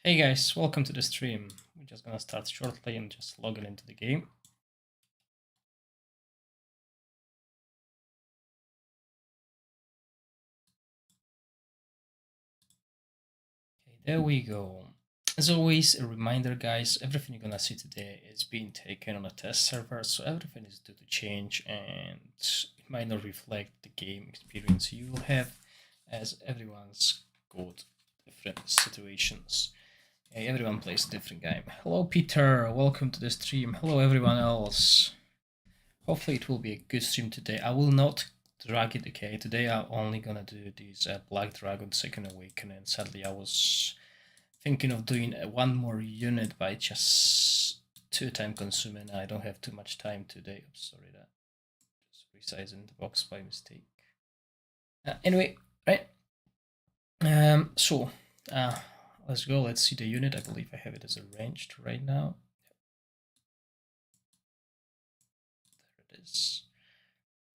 Hey guys, welcome to the stream. We're just gonna start shortly and just logging into the game. Okay, there we go. As always, a reminder guys, everything you're gonna see today is being taken on a test server, so everything is due to change and it might not reflect the game experience you will have, as everyone's got different situations. Hey, everyone plays a different game. Hello Peter, welcome to the stream. Hello everyone else. Hopefully it will be a good stream today. I will not drag it, okay? Today I'm only gonna do this Black Dragon Second Awakening. Sadly I was thinking of doing one more unit, but it's just too time consuming. I don't have too much time today. I'm sorry, that just resizing the box by mistake. Anyway, right? Let's go. Let's see the unit. I believe I have it as arranged right now. There it is.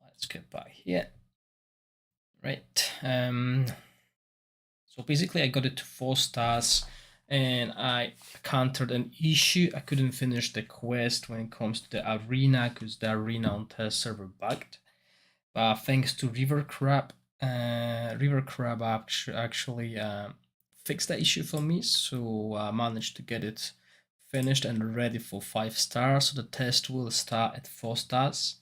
Let's get back here. Right. So basically I got it to 4 stars and I encountered an issue. I couldn't finish the quest when it comes to the arena because the arena on test server bugged. But thanks to River Crab actually fixed the issue for me, so I managed to get it finished and ready for 5 stars. So the test will start at 4 stars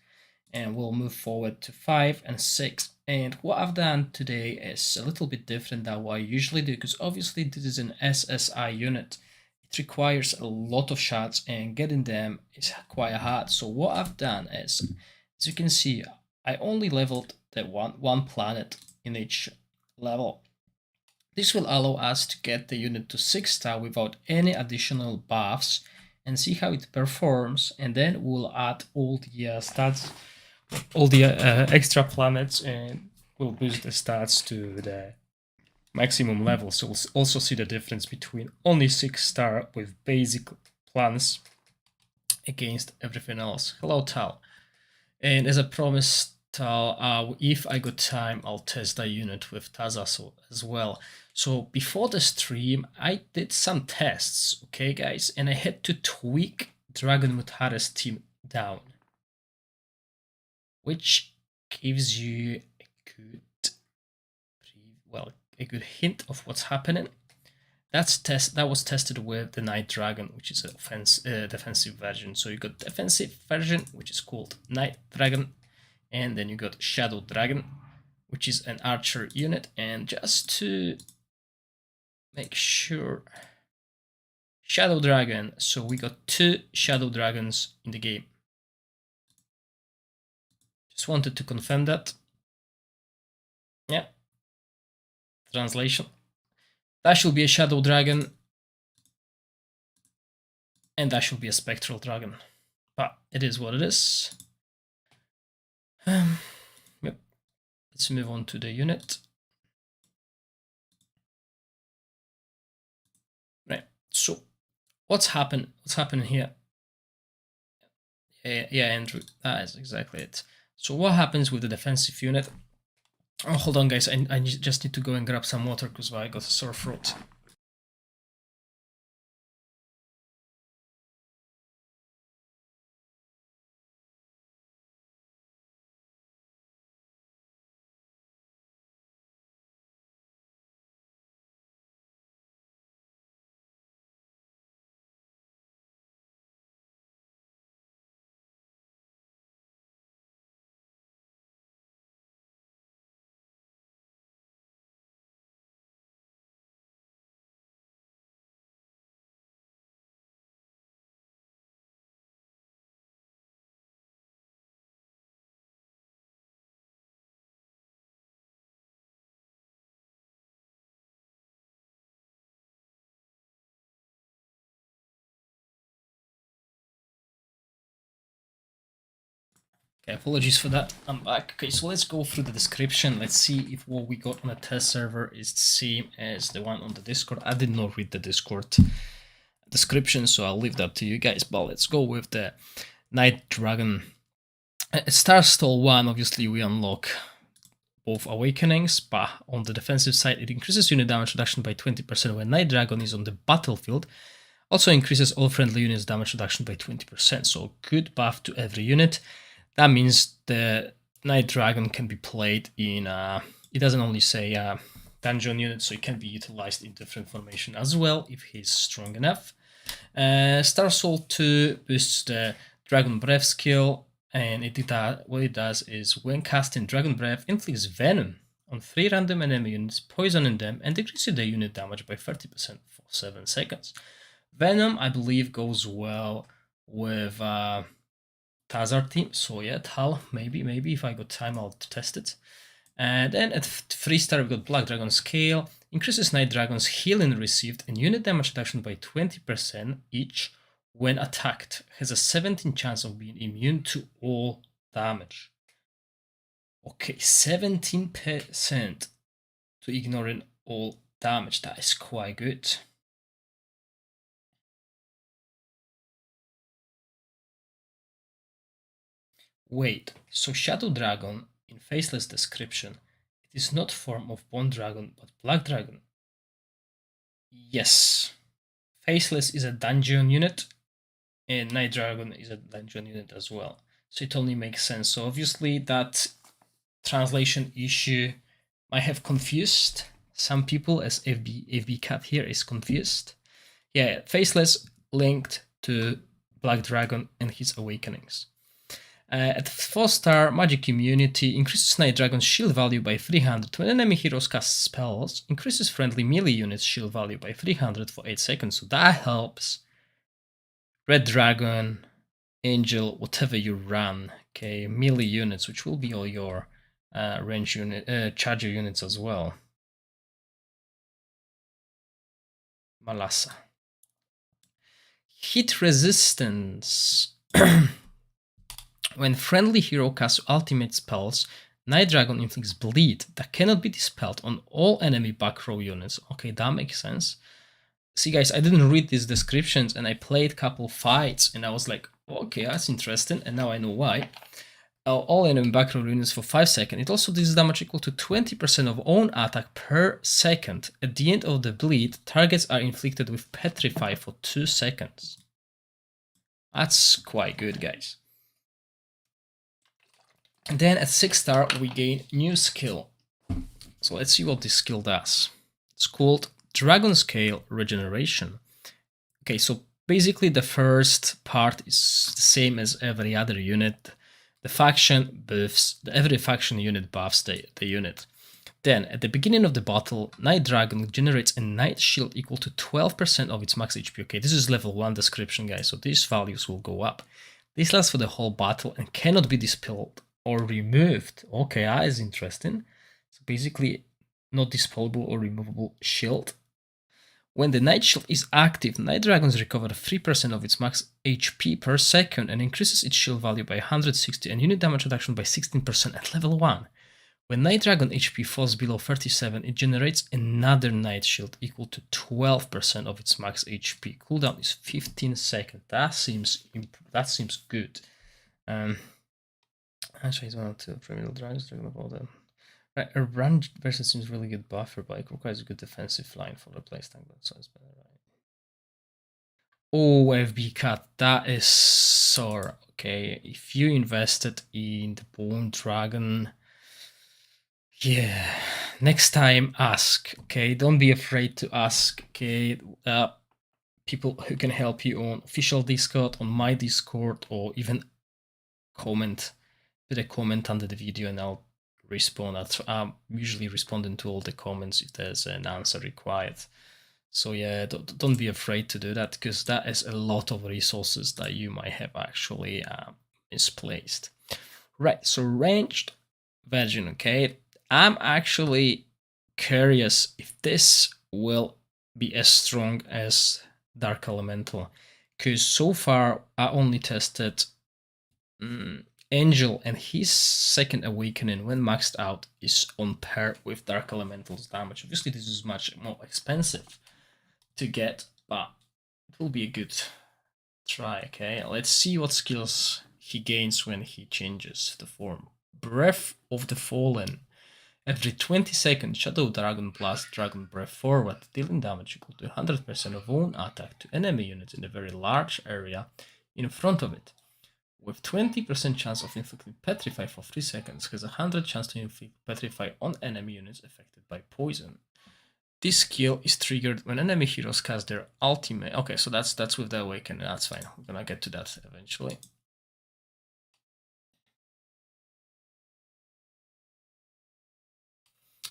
and we'll move forward to 5 and 6. And what I've done today is a little bit different than what I usually do, because obviously this is an SSI unit. It requires a lot of shots and getting them is quite hard. So what I've done is, as you can see, I only leveled the one planet in each level. This will allow us to get the unit to 6 star without any additional buffs and see how it performs, and then we'll add all the stats, all the extra planets, and we'll boost the stats to the maximum level. So we'll also see the difference between only 6 star with basic plans against everything else. Hello Tal. And as I promised Tal, if I got time, I'll test the unit with Taza as well. So before the stream, I did some tests, okay guys, and I had to tweak Dragon Mutare's team down, which gives you a good hint of what's happening. That was tested with the Night Dragon, which is a defensive version. So you got defensive version, which is called Night Dragon, and then you got Shadow Dragon, which is an archer unit. And just to make sure, Shadow Dragon, so we got 2 Shadow Dragons in the game. Just wanted to confirm that. Yeah. Translation. That should be a Shadow Dragon, and that should be a Spectral Dragon. But it is what it is. Yep. Let's move on to the unit. Right. So, what's happening here? Yeah, Andrew. That is exactly it. So what happens with the defensive unit? Oh, hold on, guys. I just need to go and grab some water because I got a sore throat. Okay, apologies for that. I'm back. Okay, so let's go through the description. Let's see if what we got on a test server is the same as the one on the Discord. I did not read the Discord description, so I'll leave that to you guys. But let's go with the Night Dragon. Star Stall 1, obviously we unlock both Awakenings, but on the defensive side it increases unit damage reduction by 20% when Night Dragon is on the battlefield. Also increases all friendly units damage reduction by 20%, so good buff to every unit. That means the Night Dragon can be played in, it doesn't only say dungeon unit, so it can be utilized in different formation as well if he's strong enough. Star Soul 2 boosts the Dragon Breath skill, and what it does is when casting Dragon Breath, inflicts Venom on 3 random enemy units, poisoning them, and decreases the unit damage by 30% for 7 seconds. Venom, I believe, goes well with Tazar team, so yeah, Tal, maybe if I got time I'll test it. And then at 3-star we got Black Dragon Scale, increases Night Dragon's healing received and unit damage reduction by 20% each when attacked, has a 17 chance of being immune to all damage. Okay, 17% to ignoring all damage, that is quite good. Wait, so Shadow Dragon, in Faceless description, it is not form of Bone Dragon, but Black Dragon. Yes. Faceless is a dungeon unit, and Night Dragon is a dungeon unit as well. So it only makes sense. So obviously that translation issue might have confused some people, as FB Cat here is confused. Yeah, Faceless linked to Black Dragon and his awakenings. At 4-star, Magic Immunity increases Night Dragon's shield value by 300 when enemy heroes cast spells, increases friendly melee units' shield value by 300 for 8 seconds, so that helps Red Dragon, Angel, whatever you run, okay, melee units, which will be all your range unit, charger units as well. Malasa. Hit resistance. When friendly hero casts ultimate spells, Night Dragon inflicts bleed that cannot be dispelled on all enemy back row units. Okay, that makes sense. See guys, I didn't read these descriptions and I played a couple fights and I was like, okay, that's interesting, and now I know why. All enemy back row units for 5 seconds. It also deals damage equal to 20% of own attack per second. At the end of the bleed, targets are inflicted with Petrify for 2 seconds. That's quite good, guys. And then at 6-star, we gain new skill. So let's see what this skill does. It's called Dragon Scale Regeneration. Okay, so basically the first part is the same as every other unit. The faction buffs, every faction unit buffs the unit. Then, at the beginning of the battle, Night Dragon generates a Night Shield equal to 12% of its max HP. Okay, this is level 1 description, guys, so these values will go up. This lasts for the whole battle and cannot be dispelled or removed. Okay, that is interesting. So basically, not dispellable or removable shield. When the Night Shield is active, Night Dragons recover 3% of its max HP per second and increases its shield value by 160 and unit damage reduction by 16% at level 1. When Night Dragon HP falls below 37, it generates another Night Shield equal to 12% of its max HP. Cooldown is 15 seconds. That seems good. Actually, he's one of two Premier Dragons, Dragon of all them. Right, a run versus seems really good buffer, but it requires a good defensive line for the playstyle, so it's better, right? Oh, FB cut, that is sore. Okay, if you invested in the Bone Dragon, yeah, next time ask. Okay, don't be afraid to ask. Okay, people who can help you on official Discord, on my Discord, or even comment. Put a comment under the video and I'll respond. I'm usually responding to all the comments if there's an answer required. So yeah, don't be afraid to do that, because that is a lot of resources that you might have actually misplaced. Right, so ranged version, okay? I'm actually curious if this will be as strong as Dark Elemental, because so far I only tested Angel, and his second awakening, when maxed out, is on par with Dark Elemental's damage. Obviously, this is much more expensive to get, but it will be a good try. Okay, let's see what skills he gains when he changes the form. Breath of the Fallen. Every 20 seconds, Shadow Dragon blasts Dragon Breath forward, dealing damage equal to 100% of own attack to enemy units in a very large area in front of it. With 20% chance of inflicting Petrify for 3 seconds, has a 100 chance to inflict Petrify on enemy units affected by poison. This skill is triggered when enemy heroes cast their ultimate. Okay, so that's with the Awakening, that's fine. We're gonna get to that eventually.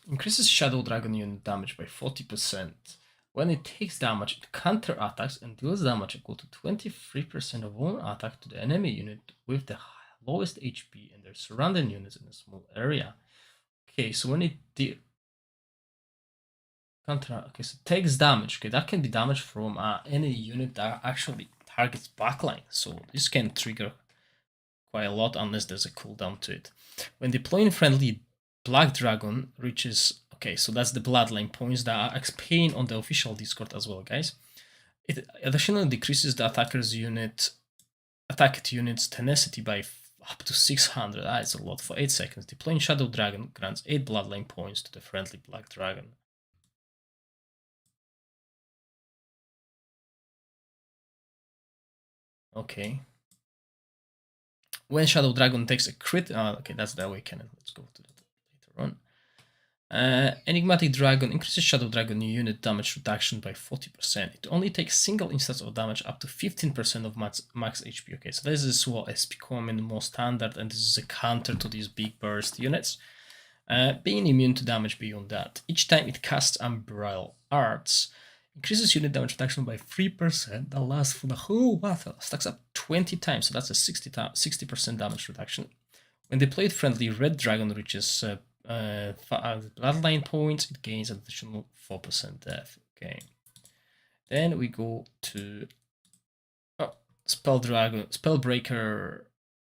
Increases Shadow Dragon unit damage by 40%. When it takes damage, it counter-attacks and deals damage equal to 23% of all attack to the enemy unit with the lowest HP and their surrounding units in a small area. Okay, so when it okay, so it takes damage. Okay, that can be damage from any unit that actually targets backline. So this can trigger quite a lot unless there's a cooldown to it. When deploying friendly, Black Dragon reaches. Okay, so that's the bloodline points that are explained on the official Discord as well, guys. It additionally decreases the attacker's attacked unit's tenacity by up to 600. That's a lot for 8 seconds. Deploying Shadow Dragon grants 8 bloodline points to the friendly Black Dragon. Okay. When Shadow Dragon takes a crit, okay, that's the Awakening. Let's go to that later on. Enigmatic Dragon increases Shadow Dragon unit damage reduction by 40%. It only takes single instance of damage up to 15% of max HP. Okay, so this is what is becoming more standard, and this is a counter to these big burst units. Being immune to damage beyond that. Each time it casts Umbral Arts, increases unit damage reduction by 3% that lasts for the whole battle. Stacks up 20 times, so that's a 60% damage reduction. When deployed friendly, Red Dragon reaches bloodline points, it gains an additional 4% death. Okay. Then we go to Spellbreaker,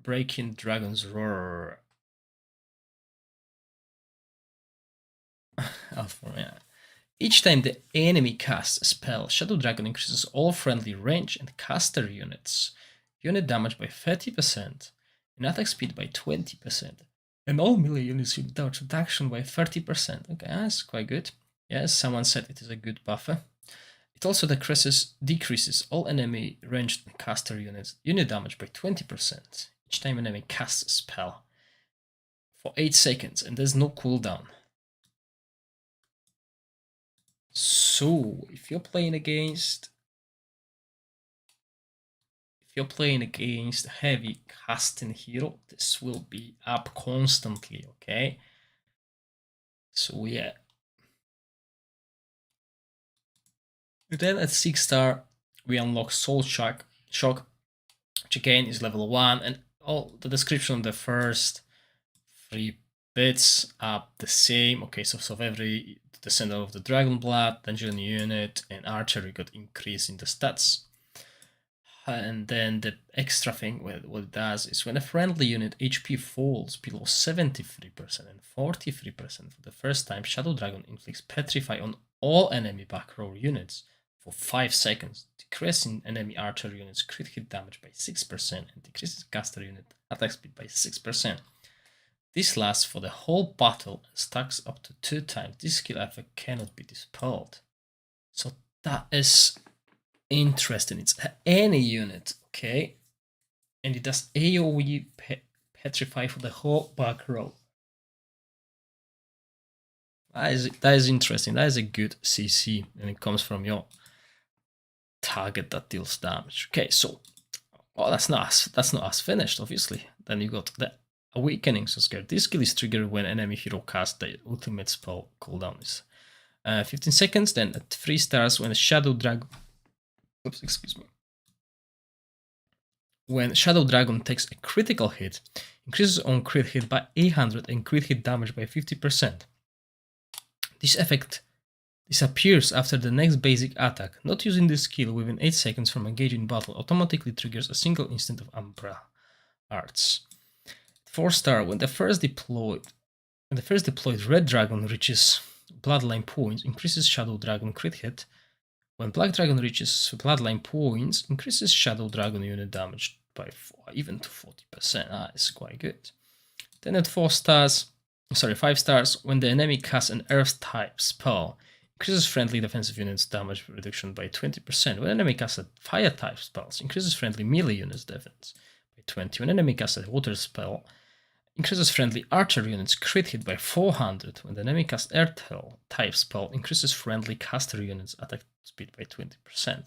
Breaking Dragon's Roar. Yeah. Each time the enemy casts a spell, Shadow Dragon increases all friendly range and caster units unit damage by 30%, and attack speed by 20%, and all melee units unit damage reduction by 30%. Okay, that's quite good. Yes, someone said it is a good buffer. It also decreases all enemy ranged and caster units unit damage by 20% each time an enemy casts a spell for 8 seconds, and there's no cooldown. So if you're playing against heavy casting hero, this will be up constantly, okay? So yeah. Then at 6-star, we unlock Soul Shock, which again is level 1, and all the description of the first 3 bits are the same. Okay, so every descendant of the Dragon Blood, Dungeon unit, and Archery got increase in the stats. And then the extra thing, what it does is when a friendly unit HP falls below 73% and 43% for the first time, Shadow Dragon inflicts Petrify on all enemy back row units for 5 seconds, decreasing enemy archer units crit hit damage by 6% and decreases caster unit attack speed by 6%. This lasts for the whole battle and stacks up to 2 times. This skill effect cannot be dispelled. So that is interesting. It's any unit, okay? And it does AoE petrify for the whole back row. That is interesting. That is a good CC, and it comes from your target that deals damage. Okay, so that's not us finished, obviously. Then you got the Awakening so scared. This skill is triggered when enemy hero casts the ultimate spell cooldown is 15 seconds. Then at 3 stars when Shadow Dragon. Oops, excuse me. When Shadow Dragon takes a critical hit, increases on crit hit by 800 and crit hit damage by 50%. This effect disappears after the next basic attack. Not using this skill within 8 seconds from engaging battle automatically triggers a single instant of Umbra Arts. 4 star when the first deployed Red Dragon reaches Bloodline points, increases Shadow Dragon crit hit. When Black Dragon reaches Bloodline points, increases Shadow Dragon unit damage by even to 40%. That is quite good. Then at 5 stars, when the enemy casts an Earth type spell, increases friendly defensive units damage reduction by 20%. When enemy casts a Fire type spells, increases friendly melee units defense by 20. When enemy casts a Water spell, increases friendly archer units crit hit by 400. When the enemy casts Air type spell, increases friendly caster units attack speed by 20%.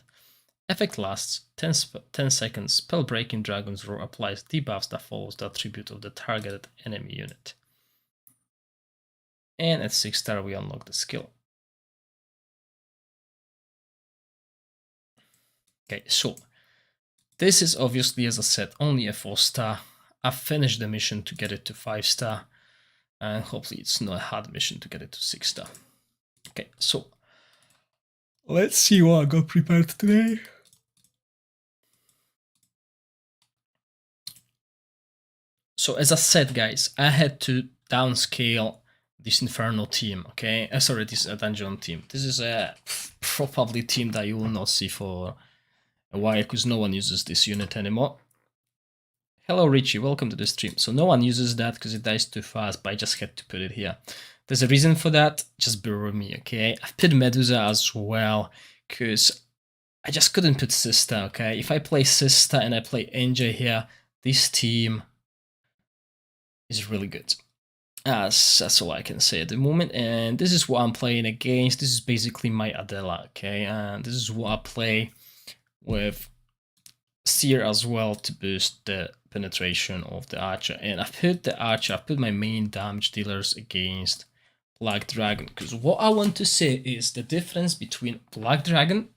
Effect lasts 10 seconds. Spell Breaking Dragon's Roar applies debuffs that follows the attribute of the targeted enemy unit. And at 6 star we unlock the skill. Okay, so this is obviously, as I said, only a 4 star. I've finished the mission to get it to 5 star. And hopefully it's not a hard mission to get it to 6 star. Okay, so let's see what I got prepared today. So as I said, guys, I had to downscale this Inferno team, okay? This Dungeon team. This is a probably team that you will not see for a while because no one uses this unit anymore. Hello Richie, welcome to the stream. So no one uses that because it dies too fast, but I just had to put it here. There's a reason for that, just bear with me, okay? I've put Medusa as well because I just couldn't put Sister, okay? If I play Sister and I play NJ here, this team is really good. That's all I can say at the moment, and this is what I'm playing against. This is basically my Adela, okay? And this is what I play with Seer as well to boost the penetration of the Archer. And I've put my main damage dealers against Black Dragon, because what I want to say is the difference between Black Dragon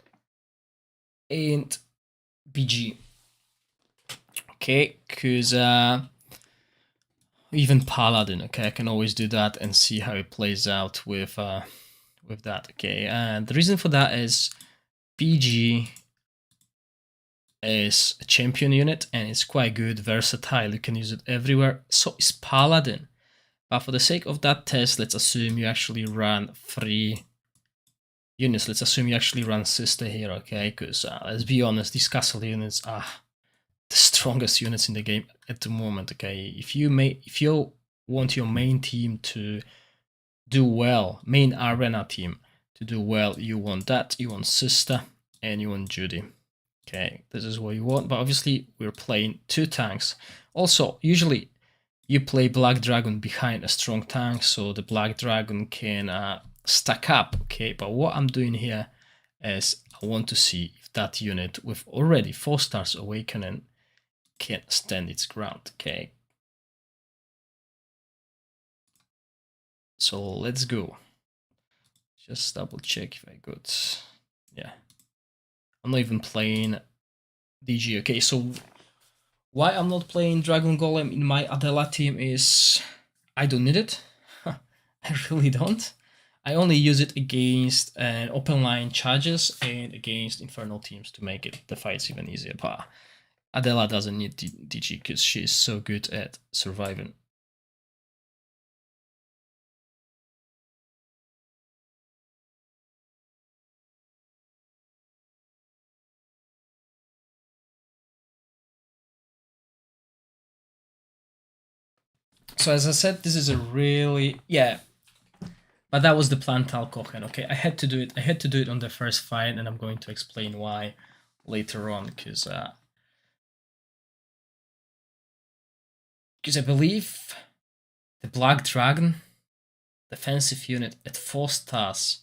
and BG. Okay, because even Paladin, okay, I can always do that and see how it plays out with that, okay. And the reason for that is BG is a champion unit and it's quite good, versatile, you can use it everywhere. So is Paladin. But for the sake of that test, let's assume you actually run 3 units. Let's assume you actually run Sister here, okay? Because let's be honest, these castle units are the strongest units in the game at the moment, okay? If you want your main team to do well, main arena team to do well, you want that, you want Sister, and you want Judy. Okay, this is what you want, but obviously we're playing 2 tanks. Also, usually you play Black Dragon behind a strong tank, so the Black Dragon can stack up, okay? But what I'm doing here is I want to see if that unit with already 4 stars Awakening can stand its ground, okay? So let's go. Just double check if I got, yeah. I'm not even playing DG, okay? So why I'm not playing Dragon Golem in my Adela team is I don't need it. I really don't. I only use it against open line charges and against Infernal teams to make the fights even easier. But Adela doesn't need DG because she's so good at surviving. So as I said, this is a really, yeah, but that was the plan Talkochen. Okay, I had to do it. I had to do it on the first fight, and I'm going to explain why later on, because I believe the Black Dragon defensive unit at 4 stars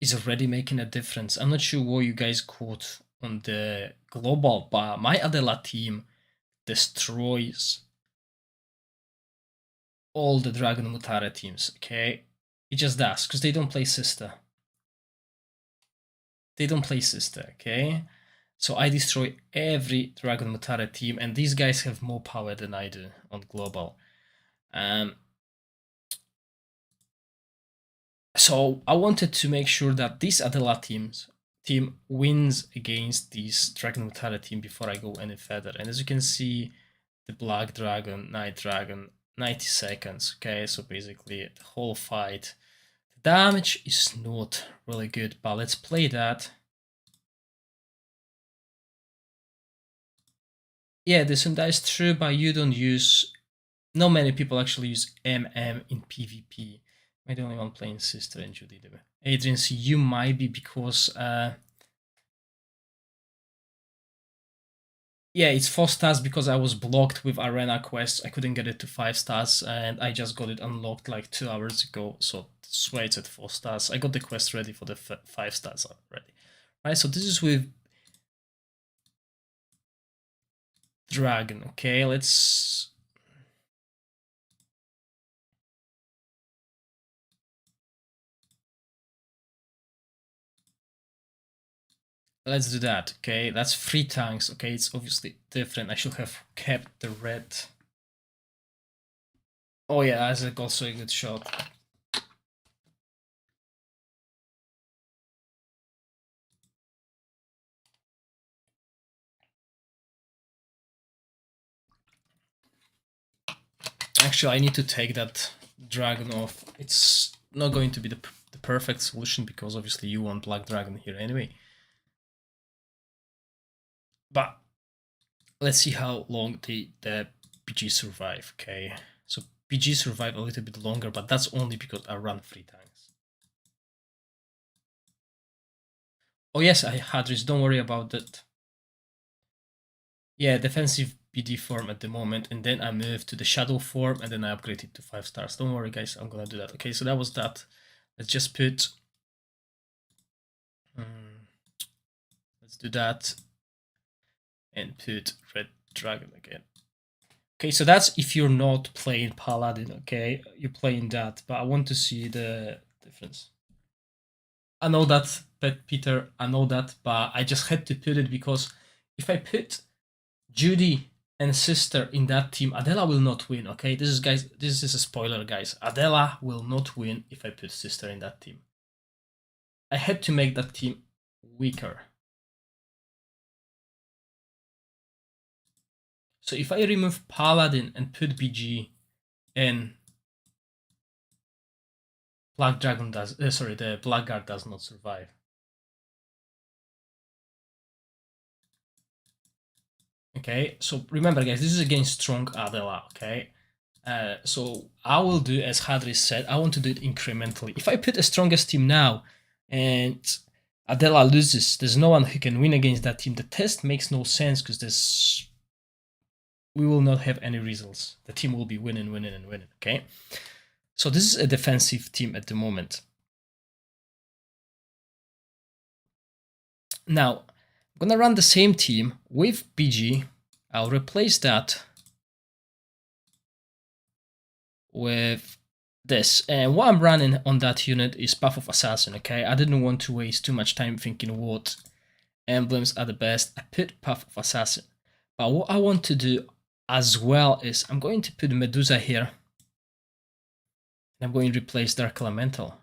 is already making a difference. I'm not sure what you guys caught on the global, but my Adela team destroys all the Dragon Mutare teams, okay? It just does, because they don't play sister. They don't play sister, okay? So I destroy every Dragon Mutare team, and these guys have more power than I do on global. So I wanted to make sure that this Adela team wins against this Dragon Mutare team before I go any further. And as you can see, the Black Dragon, Night Dragon, 90 seconds. Okay, so basically the whole fight. The damage is not really good, but let's play that. Yeah, the Sunda is true, but you don't use. Not many people actually use MM in PvP. Am I the only one playing Sister and Judy? Adrian, so you might be because yeah, it's 4 stars because I was blocked with Arena Quest. I couldn't get it to 5 stars, and I just got it unlocked like 2 hours ago. So that's why it's at 4 stars. I got the quest ready for the 5 stars already. Right, so this is with Dragon. Okay, let's do that. Okay, that's 3 tanks. Okay, it's obviously different. I should have kept the red. Oh yeah, Isaac also a good shot. Actually, I need to take that dragon off. It's not going to be the perfect solution because obviously you want Black Dragon here anyway. But let's see how long the PG survive, okay? So PG survive a little bit longer, but that's only because I run 3 times. Oh yes, I had this, don't worry about that. Yeah, defensive PD form at the moment, and then I move to the shadow form, and then I upgrade it to 5 stars. Don't worry guys, I'm gonna do that. Okay, so that was that. Let's just put... let's do that. And put Red Dragon again. Okay, so that's if you're not playing Paladin, okay? You're playing that, but I want to see the difference. I know that, Peter, I know that, but I just had to put it because if I put Judy and Sister in that team, Adela will not win, okay? This is a spoiler, guys. Adela will not win if I put Sister in that team. I had to make that team weaker. So if I remove Paladin and put BG in, Black Dragon does, sorry, the Blackguard does not survive. Okay, so remember guys, this is against strong Adela, okay? So I will do as Hadris said, I want to do it incrementally. If I put the strongest team now and Adela loses, there's no one who can win against that team. The test makes no sense because we will not have any results. The team will be winning, okay? So this is a defensive team at the moment. Now, I'm gonna run the same team with BG. I'll replace that with this. And what I'm running on that unit is Path of Assassin, okay? I didn't want to waste too much time thinking what emblems are the best. I put Path of Assassin. But what I want to do as well is I'm going to put Medusa here. And I'm going to replace Dark Elemental.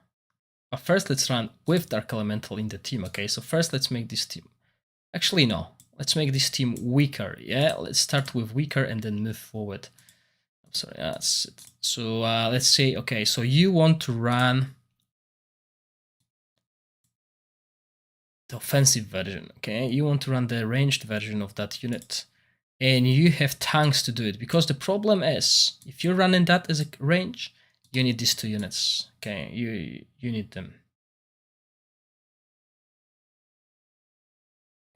But first let's run with Dark Elemental in the team, okay? So first let's make this team. Actually, no. Let's make this team weaker, yeah? Let's start with weaker and then move forward. I'm sorry, that's it. So let's say, okay, so you want to run the offensive version, okay? You want to run the ranged version of that unit. and you have tanks to do it, because the problem is if you're running that as a range, you need these 2 units. Okay, you need them.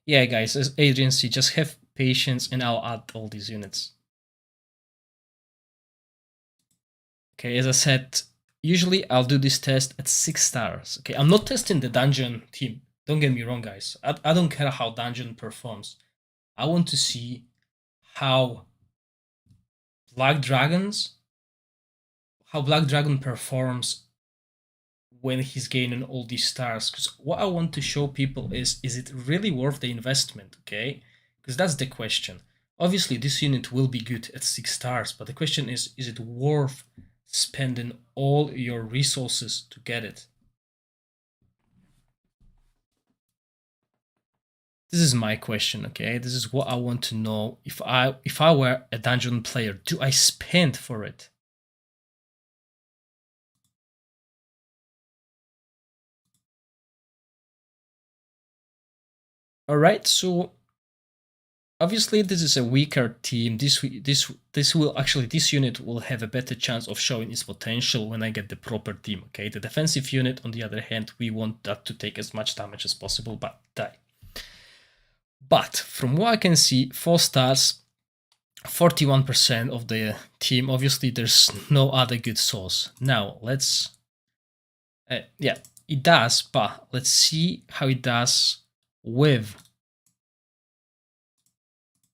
Yeah, guys, as Adrian said, just have patience and I'll add all these units. Okay, as I said, usually I'll do this test at 6 stars. Okay, I'm not testing the dungeon team. Don't get me wrong, guys. I don't care how dungeon performs. I want to see how Black Dragons, how Black Dragon performs when he's gaining all these stars. Because what I want to show people is it really worth the investment? Okay, because that's the question. Obviously, this unit will be good at 6 stars, but the question is it worth spending all your resources to get it? This is my question, okay? This is what I want to know. If I were a dungeon player, do I spend for it? All right, so obviously this is a weaker team. This unit will have a better chance of showing its potential when I get the proper team, okay? The defensive unit, on the other hand, we want that to take as much damage as possible but die. But from what I can see, 4 stars, 41% of the team. Obviously, there's no other good source. Now, let's... yeah, it does, but let's see how it does with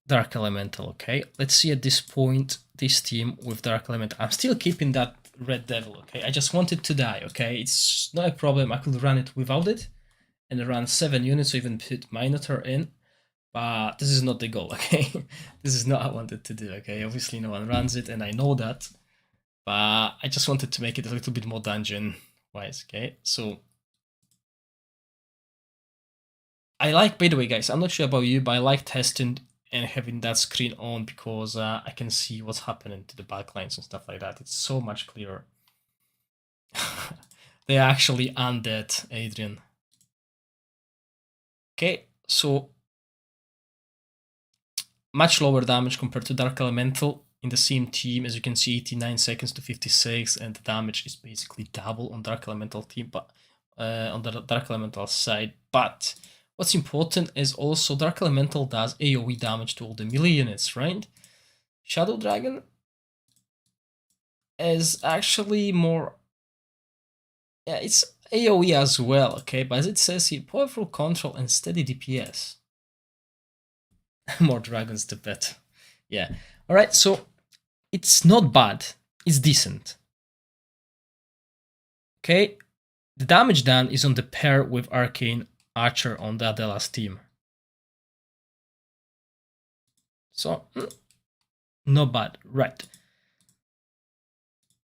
Dark Elemental, okay? Let's see at this point, this team with Dark Elemental. I'm still keeping that Red Devil, okay? I just want it to die, okay? It's not a problem. I could run it without it and run 7 units or even put Minotaur in. But this is not the goal, okay? This is not what I wanted to do, okay? Obviously no one runs it and I know that. But I just wanted to make it a little bit more dungeon-wise, okay? So I like, by the way, guys, I'm not sure about you, but I like testing and having that screen on because I can see what's happening to the backlines and stuff like that. It's so much clearer. They're actually undead, Adrian. Okay, so much lower damage compared to Dark Elemental in the same team. As you can see, 89 seconds to 56, and the damage is basically double on Dark Elemental team, but on the Dark Elemental side. But what's important is also Dark Elemental does AoE damage to all the melee units, right? Shadow Dragon is actually more... yeah, it's AoE as well, okay? But as it says here, powerful control and steady DPS. More dragons, the better. Yeah. All right, so it's not bad. It's decent. Okay, the damage done is on the pair with Arcane Archer on the Adela's team. So, not bad, right.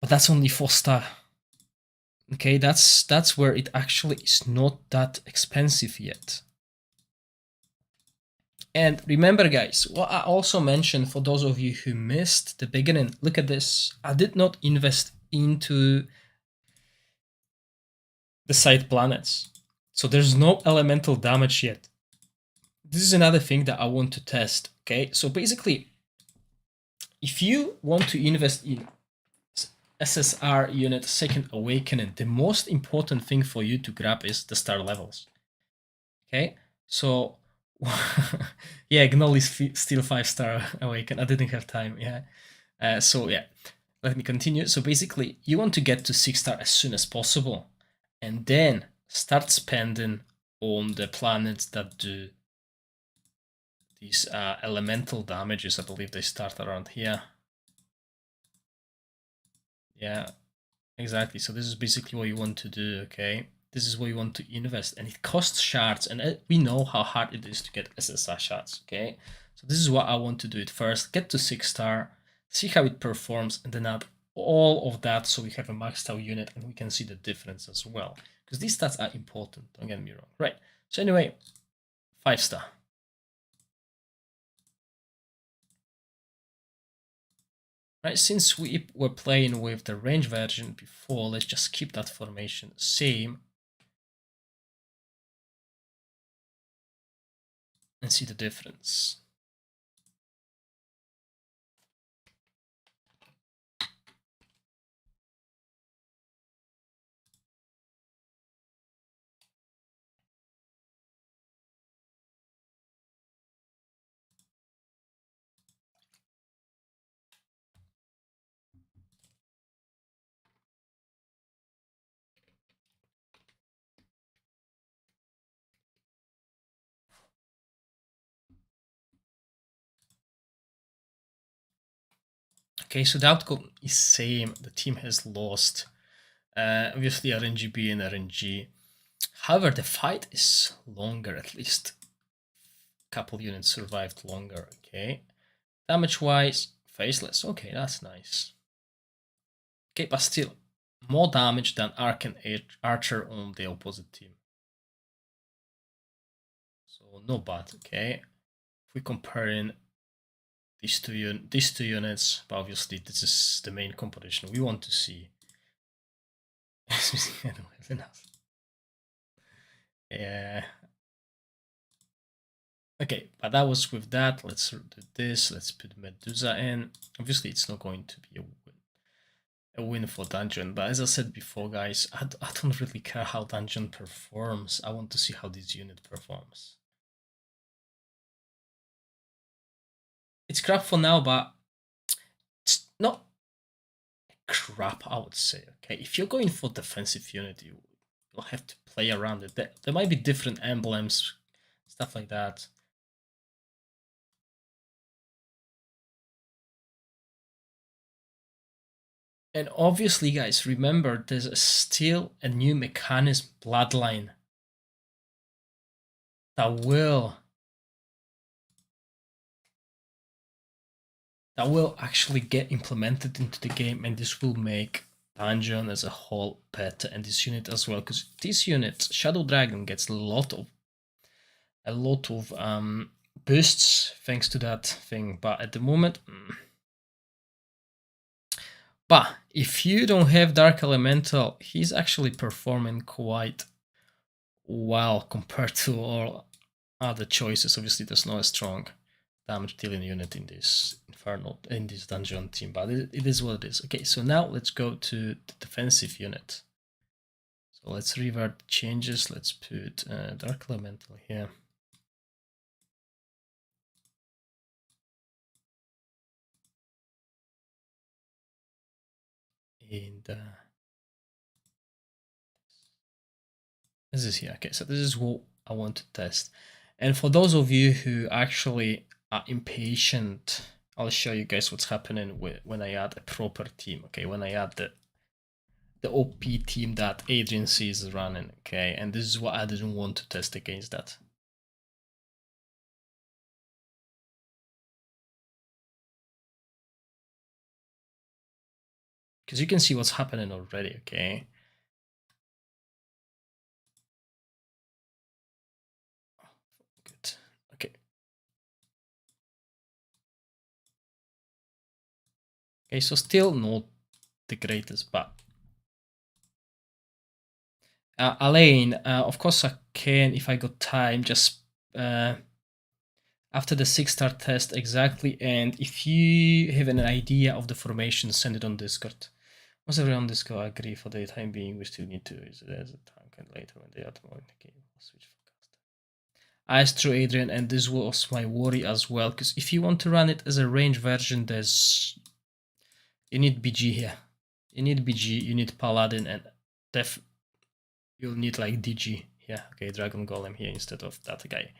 But that's only 4 star. Okay, that's where it actually is not that expensive yet. And remember, guys, what I also mentioned for those of you who missed the beginning, look at this. I did not invest into the side planets. So there's no elemental damage yet. This is another thing that I want to test, okay? So basically, if you want to invest in SSR unit Second Awakening, the most important thing for you to grab is the star levels. Okay, so yeah, Gnoll is still 5-star Awaken. I didn't have time. Yeah. So yeah, let me continue. So basically, you want to get to 6-star as soon as possible, and then start spending on the planets that do these elemental damages. I believe they start around here. Yeah, exactly. So this is basically what you want to do, okay? This is where you want to invest, and it costs shards, and we know how hard it is to get SSR shards, okay? So this is what I want to do it first, get to 6-star, see how it performs, and then add all of that so we have a maxed out unit and we can see the difference as well. Because these stats are important, don't get me wrong. Right, so anyway, 5-star. Right, since we were playing with the range version before, let's just keep that formation same. And see the difference. Okay, so the outcome is same. The team has lost. Obviously RNGB and RNG. However, the fight is longer, at least a couple units survived longer. Okay, damage wise, faceless. Okay, that's nice. Okay, but still, more damage than Arc and Archer on the opposite team. So no bad. Okay, if we comparing these two units, but obviously this is the main competition we want to see. I don't have enough. Yeah. Okay, but that was with that. Let's do this. Let's put Medusa in. Obviously, it's not going to be a win for Dungeon, but as I said before, guys, I don't really care how Dungeon performs. I want to see how this unit performs. It's crap for now, but it's not crap, I would say. Okay, if you're going for defensive unit, you'll have to play around it. There might be different emblems, stuff like that. And obviously, guys, remember there's still a new mechanism, Bloodline, that will actually get implemented into the game, and this will make Dungeon as a whole better, and this unit as well, because this unit, Shadow Dragon, gets a lot of boosts thanks to that thing, but at the moment. But if you don't have Dark Elemental, he's actually performing quite well compared to all other choices. Obviously, there's not a strong damage dealing unit in this dungeon team, but it is what it is. Okay, so now let's go to the defensive unit. So let's revert changes. Let's put Dark Elemental here. And this is here. Okay, so this is what I want to test. And for those of you who actually are impatient, I'll show you guys what's happening when I add a proper team. Okay, when I add the OP team that Adrian sees running. Okay, and this is what I didn't want to test against that. Because you can see what's happening already. Okay. Good. Okay. Okay, so still not the greatest, but Alain, of course I can, if I got time, just after the 6-star test exactly, and if you have an idea of the formation, send it on Discord. Once everyone on Discord agree for the time being, we still need to use it as a tank, and later when they are more in the game, we'll switch for cast. As true, Adrian, and this was my worry as well, because if you want to run it as a range version, you need BG here. You need BG, you need Paladin, and you'll need like DG. Yeah, okay, Dragon Golem here instead of that guy.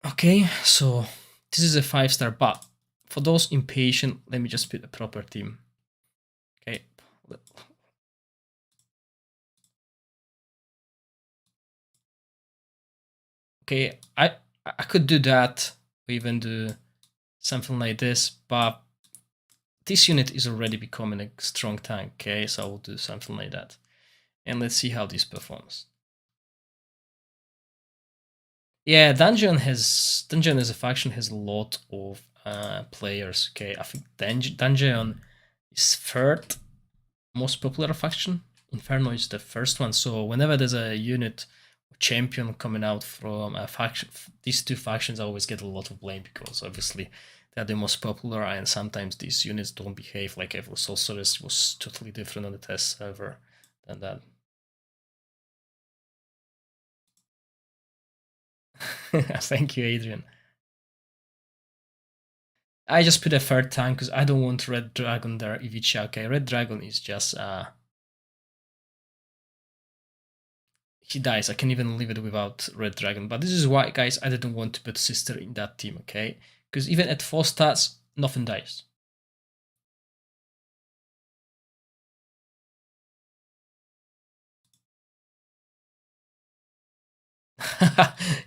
Okay, so this is a 5-star, but for those impatient, let me just put a proper team. Okay. Okay, I could do that, or even do something like this, but this unit is already becoming a strong tank, okay, so I will do something like that. And let's see how this performs. Yeah, Dungeon as a faction has a lot of players, okay. I think Dungeon is third most popular faction. Inferno is the first one, so whenever there's a unit champion coming out from a faction, these two factions always get a lot of blame because obviously they're the most popular, and sometimes these units don't behave like Evil Sorceress was totally different on the test server than that. Thank you, Adrian. I just put a third tank because I don't want Red Dragon there, Ivica. Okay, Red Dragon is just he dies. I can even leave it without Red Dragon. But this is why, guys, I didn't want to put Sister in that team, okay? because even at 4 stars, nothing dies.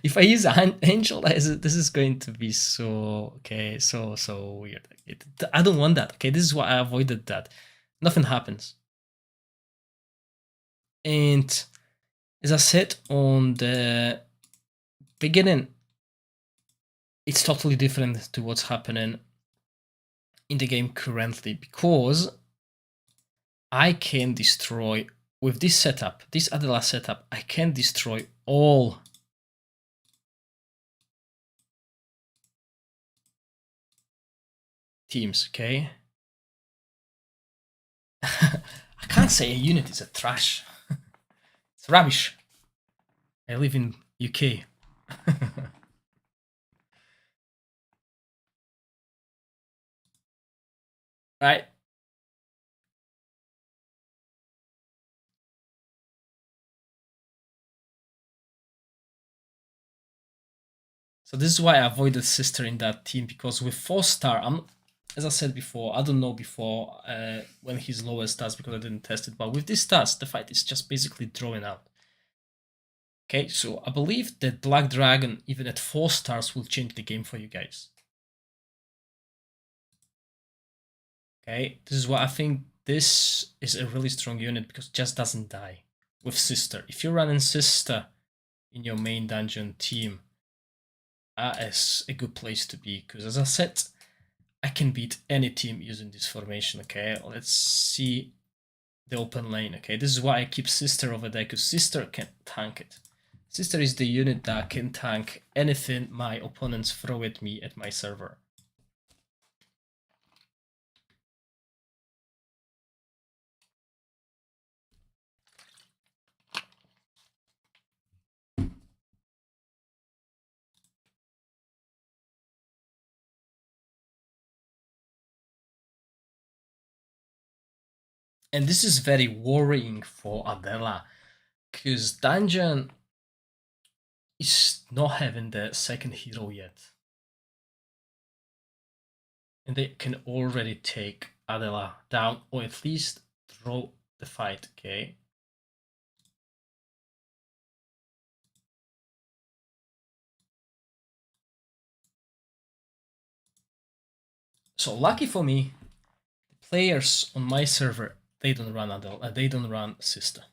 If I use Angel, this is going to be so okay, so weird. I don't want that. Okay, this is why I avoided that. Nothing happens. And as I said on the beginning, it's totally different to what's happening in the game currently, because I can destroy with this setup, this Adela setup, I can destroy all teams, okay? I can't say a unit is a trash. It's rubbish. I live in UK. Right? So this is why I avoided Sister in that team, because with 4-star, as I said before, I don't know before when his lowest stats because I didn't test it, but with these stats, the fight is just basically drawing out. Okay, so I believe that Black Dragon, even at 4 stars, will change the game for you guys. Okay, this is why I think this is a really strong unit, because it just doesn't die with Sister. If you're running Sister in your main dungeon team, that is a good place to be, because as I said, I can beat any team using this formation. Okay, let's see the open lane. Okay, this is why I keep Sister over there, because Sister can tank it. Sister is the unit that can tank anything my opponents throw at me at my server. And this is very worrying for Adela, because Dungeon is not having the second hero yet. And they can already take Adela down, or at least draw the fight, okay? So lucky for me, the players on my server, they don't run Adela, they don't run Sister.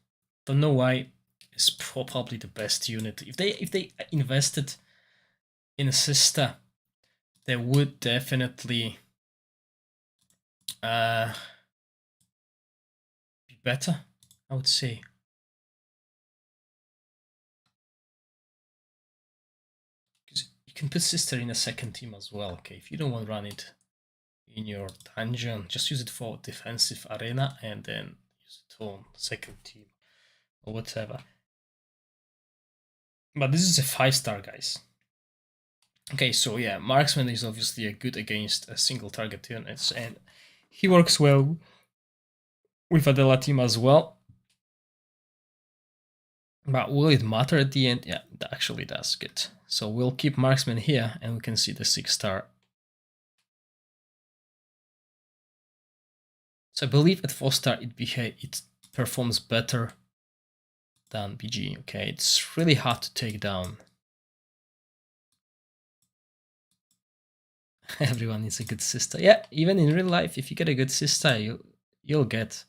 Don't know why. It's probably the best unit. If they invested in a Sister, they would definitely be better, I would say. Because you can put Sister in a second team as well, okay? If you don't want to run it in your dungeon, just use it for defensive arena and then use it on second team or whatever. But this is a 5-star, guys. Okay, so yeah, Marksman is obviously a good against a single target units, and he works well with Adela team as well. But will it matter at the end? Yeah, that actually does. Good. So we'll keep Marksman here, and we can see the 6-star. So I believe at 4-star it performs better than BG. Okay, it's really hard to take down. Everyone needs a good sister. Yeah, even in real life, if you get a good sister, you'll get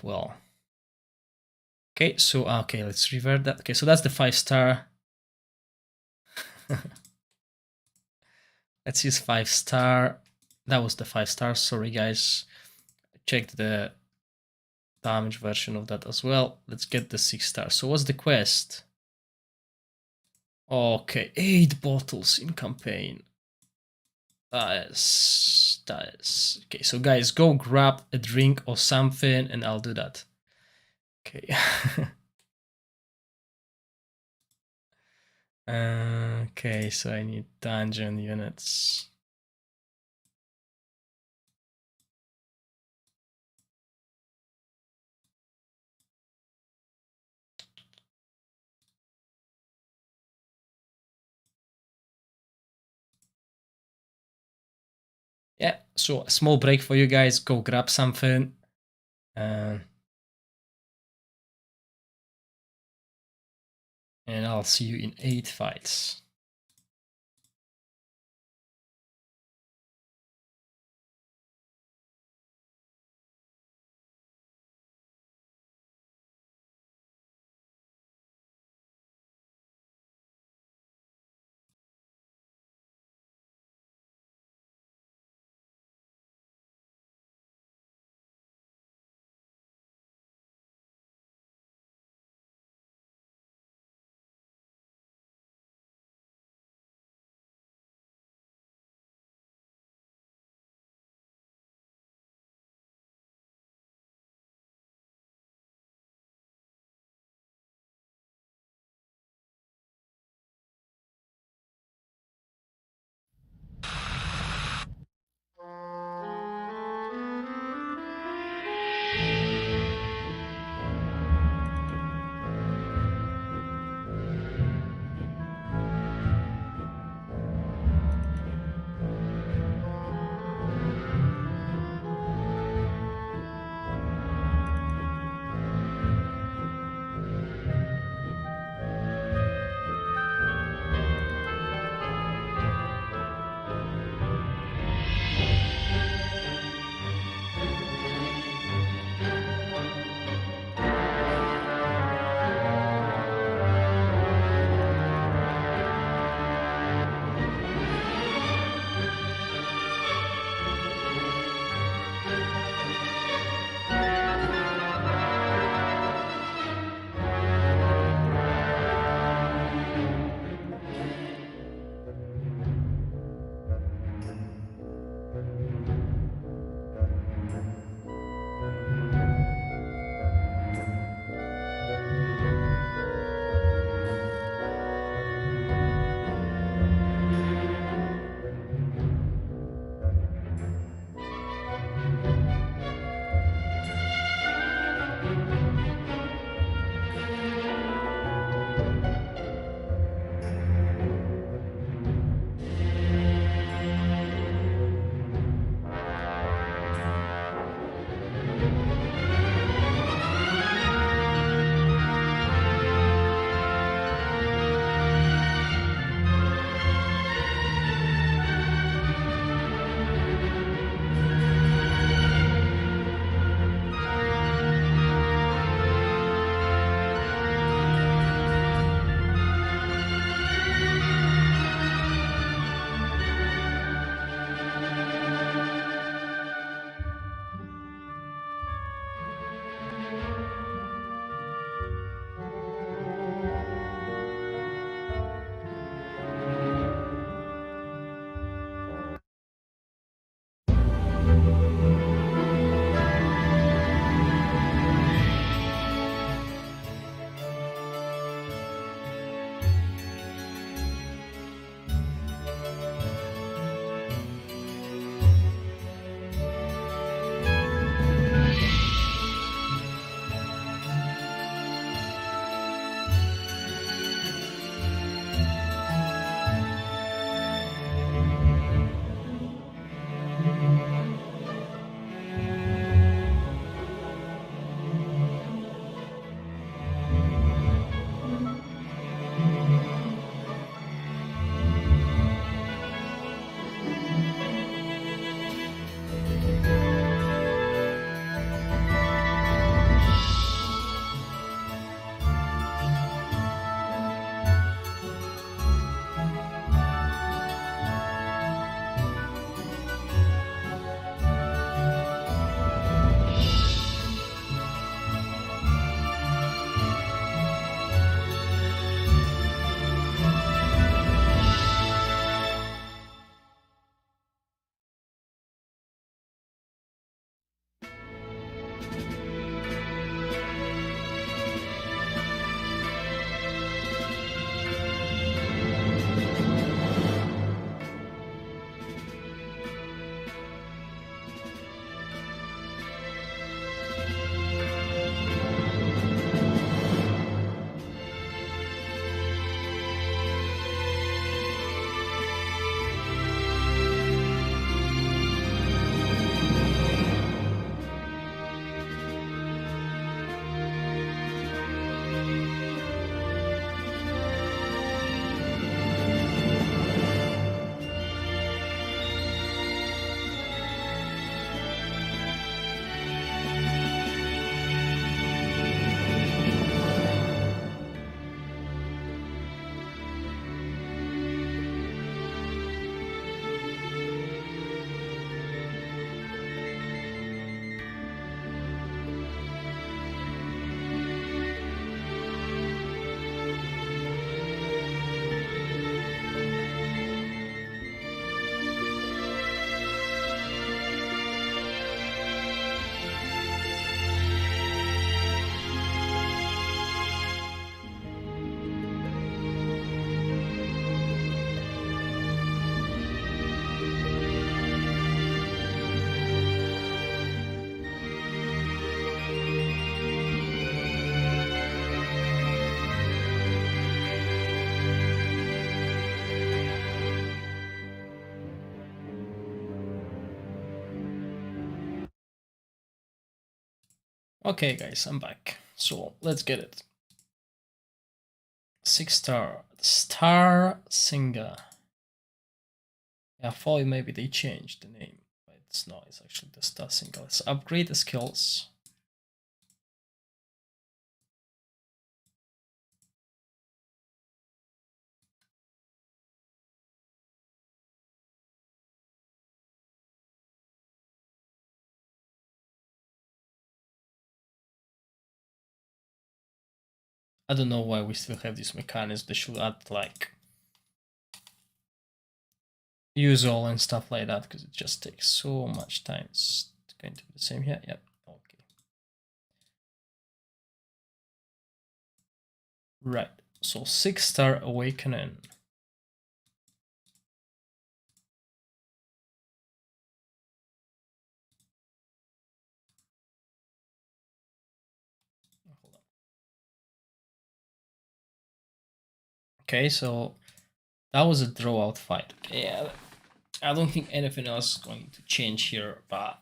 well. Okay, so okay, let's revert that. Okay, so that's the 5-star. Let's use 5-star. That was the 5-star. Sorry, guys. I checked the damage version of that as well. Let's get the 6-star. So what's the quest? Okay, 8 bottles in campaign. That is okay. So guys, go grab a drink or something, and I'll do that. Okay. Okay, so I need dungeon units. Yeah, so a small break for you guys. Go grab something. Uh, and I'll see you in 8 fights. Okay, guys, I'm back. So let's get it. 6-star, Star Singer. Yeah, I thought maybe they changed the name, but it's not. It's actually the Star Singer. Let's upgrade the skills. I don't know why we still have these mechanics. They should add like use all and stuff like that, because it just takes so much time. It's going to be the same here. Yep. Okay. Right. So 6-star Awakening. Hold on. Okay, so that was a draw out fight. Okay, yeah, I don't think anything else is going to change here, but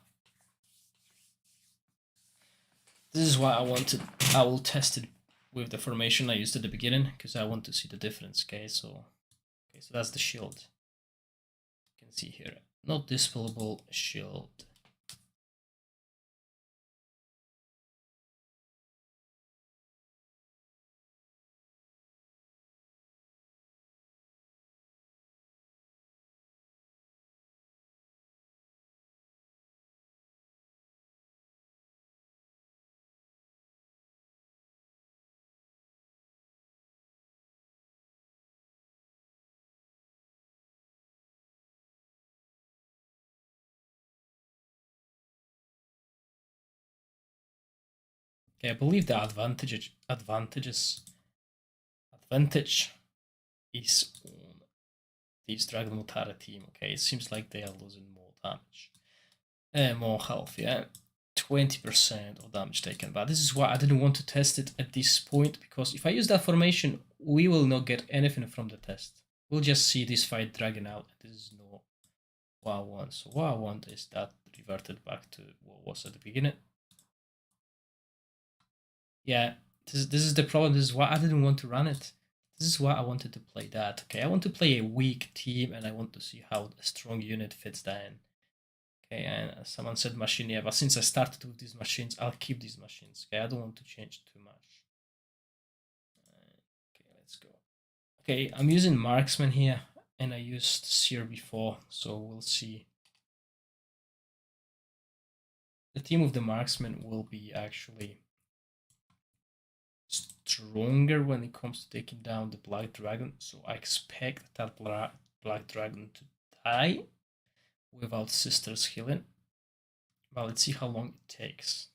this is why I wanted. I will test it with the formation I used at the beginning, because I want to see the difference. Okay, so that's the shield. You can see here, not dispellable shield. Okay, I believe the advantage is on this Dragon Mutara team. Okay, it seems like they are losing more damage, more health. Yeah, 20% of damage taken. But this is why I didn't want to test it at this point, because if I use that formation, we will not get anything from the test. We'll just see this fight dragging out. This is not what I want. So what I want is that reverted back to what was at the beginning. Yeah, this is the problem. This is why I didn't want to run it. This is why I wanted to play that. Okay, I want to play a weak team, and I want to see how a strong unit fits that in. Okay, and someone said machine, yeah, but since I started with these machines, I'll keep these machines. Okay, I don't want to change too much. Okay, let's go. Okay, I'm using marksman here, and I used seer before, so we'll see. The team of the marksman will be actually stronger when it comes to taking down the black dragon, so I expect that black dragon to die without sisters healing. But let's see how long it takes.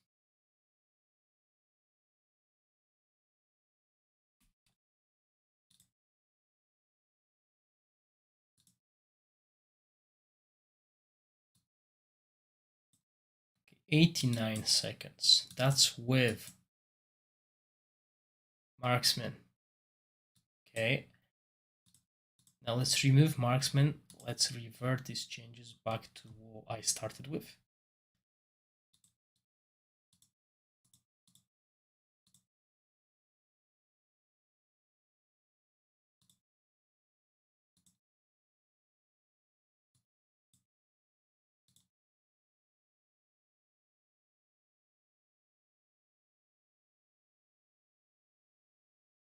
Okay, 89 seconds. That's with marksman. Okay. Now let's remove marksman. Let's revert these changes back to what I started with.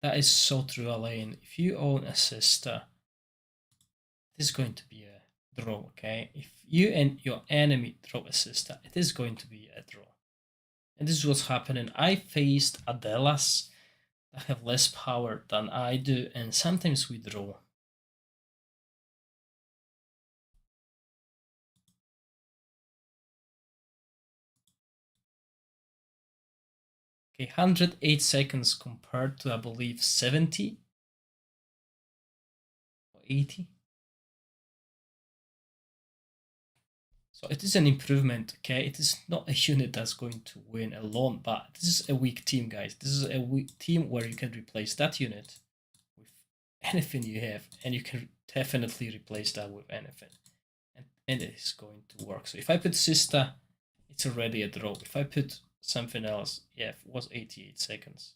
That is so true, Elaine. If you own a sister, it is going to be a draw, okay? If you and your enemy draw a sister, it is going to be a draw. And this is what's happening. I faced Adelas that have less power than I do, and sometimes we draw. Okay, 108 seconds compared to, I believe, 70 or 80. So it is an improvement, okay? It is not a unit that's going to win alone, but this is a weak team, guys. This is a weak team where you can replace that unit with anything you have, and you can definitely replace that with anything. And it is going to work. So if I put Sister, it's already a draw. If I put something else. Yeah, it was 88 seconds.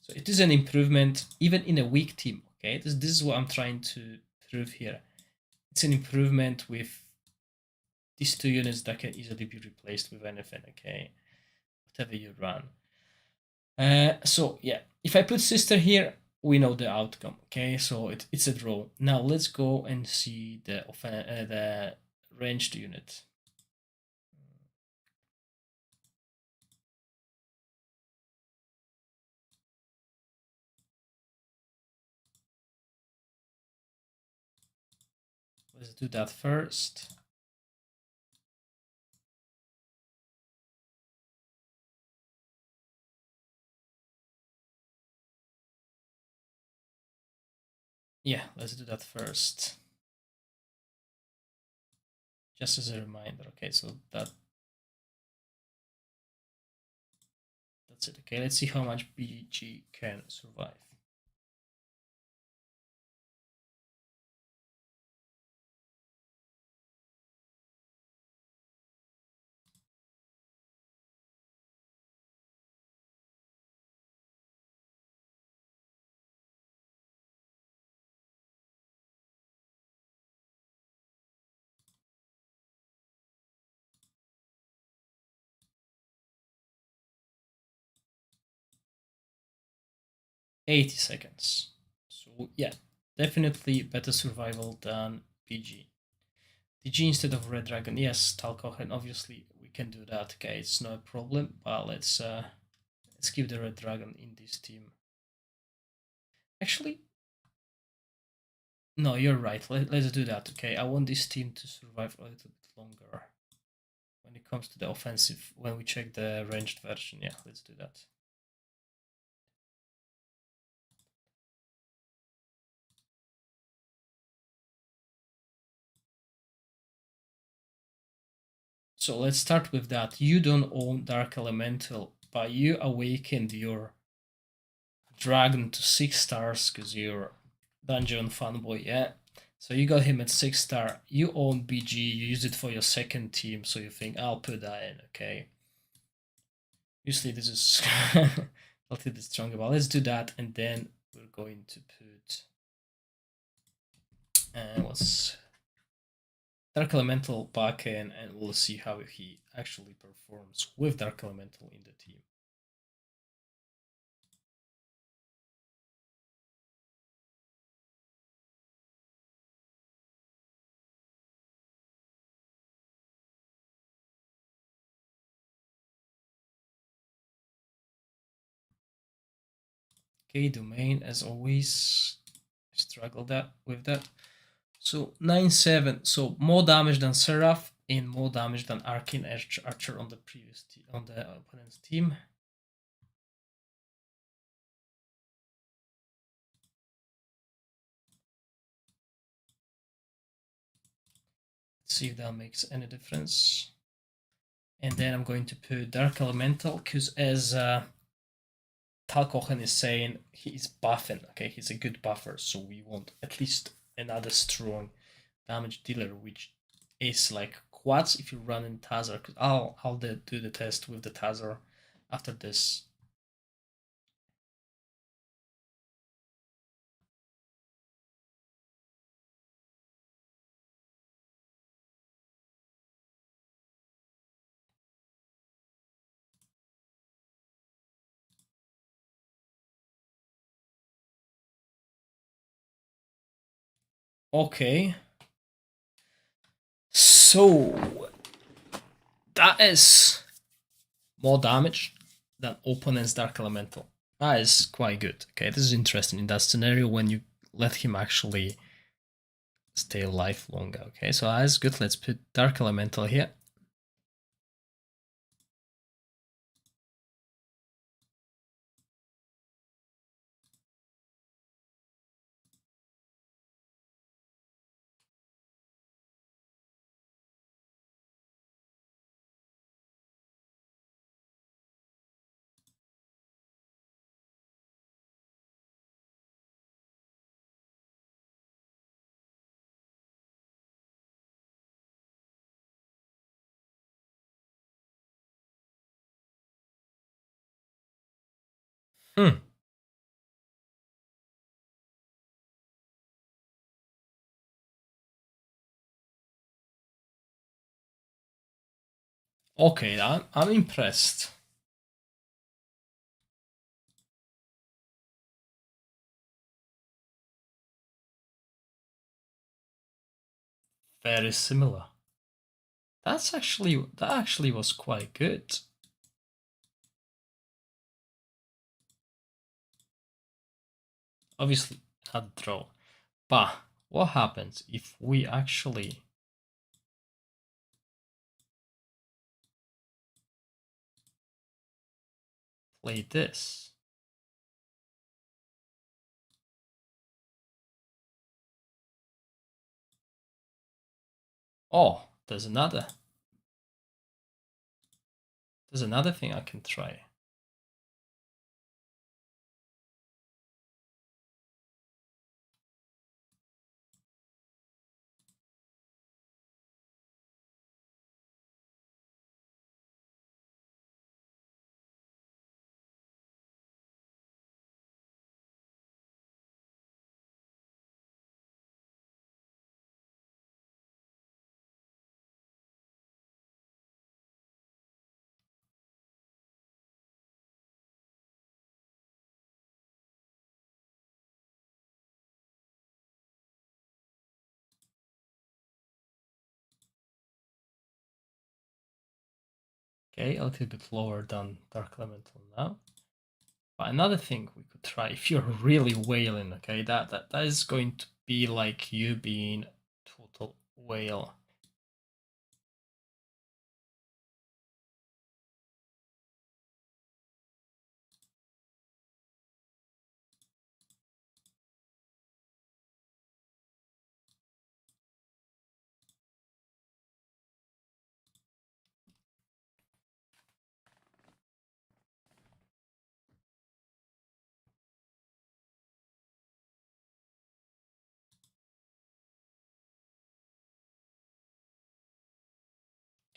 So it is an improvement even in a weak team. Okay, this is what I'm trying to prove here. It's an improvement with these two units that can easily be replaced with anything. Okay, whatever you run. So yeah, if I put sister here, we know the outcome. Okay, so it's a draw. Now let's go and see the ranged unit. Let's do that first. Yeah, let's do that first. Just as a reminder. Okay, so that's it. Okay, let's see how much BG can survive. $80 seconds. So yeah, definitely better survival than PG. DG instead of Red Dragon. Yes, Talcohen, obviously we can do that. Okay, it's no problem. But let's keep the Red Dragon in this team. Actually, no, you're right. Let's do that. Okay, I want this team to survive a little bit longer. When it comes to the offensive, when we check the ranged version, yeah, let's do that. So let's start with that. You don't own Dark Elemental, but you awakened your dragon to 6 stars because you're dungeon fanboy, yeah. So you got him at 6 star. You own BG, you use it for your second team, so you think I'll put that in, okay. Usually this is a little bit stronger, but let's do that, and then we're going to put what's Dark Elemental back in, and we'll see how he actually performs with Dark Elemental in the team. Okay, domain as always. Struggle with that. So 9-7. So more damage than Seraph and more damage than Arcane Archer on the previous on the opponent's team. Let's see if that makes any difference. And then I'm going to put Dark Elemental because as Talcochen is saying, he's buffing. Okay, he's a good buffer, so we want at least another strong damage dealer, which is like quads if you run in Tazar. Because I'll do the test with the Tazar after this. Okay. So that is more damage than opponent's Dark Elemental. That is quite good. Okay, this is interesting in that scenario when you let him actually stay alive longer. Okay, so that is good. Let's put Dark Elemental here. Hmm. Okay, I'm impressed. Very similar. That actually was quite good. Obviously, not draw. But what happens if we actually play this? Oh, there's another thing I can try. Okay, a little bit lower than Dark Elemental now. But another thing we could try, if you're really wailing, okay, that is going to be like you being total whale.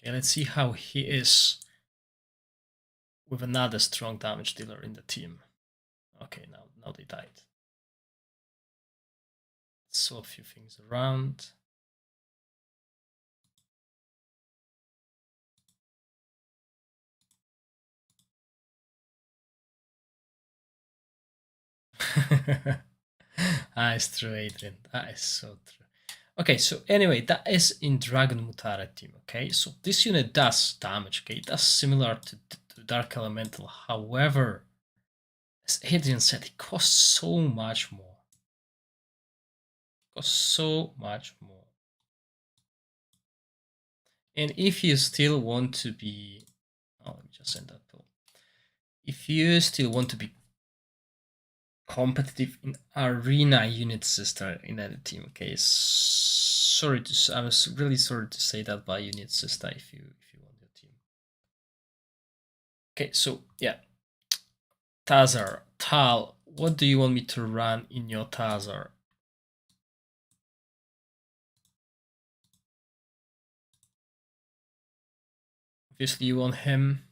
Okay, let's see how he is with another strong damage dealer in the team. Okay, now they died. Swap a few things around. That is true, Adrian. That is so true. Okay, so anyway, that is in Dragon Mutare team, okay? So this unit does damage, okay? It does similar to Dark Elemental. However, as Adrian said, it costs so much more. It costs so much more. And if you still want to be... Oh, let me just send that pill. If you still want to be competitive in arena unit sister in any team, okay? I was really sorry to say that by unit sister if you want your team. Okay, so yeah, Tazar, Tal, what do you want me to run in your Tazar? Obviously, you want him.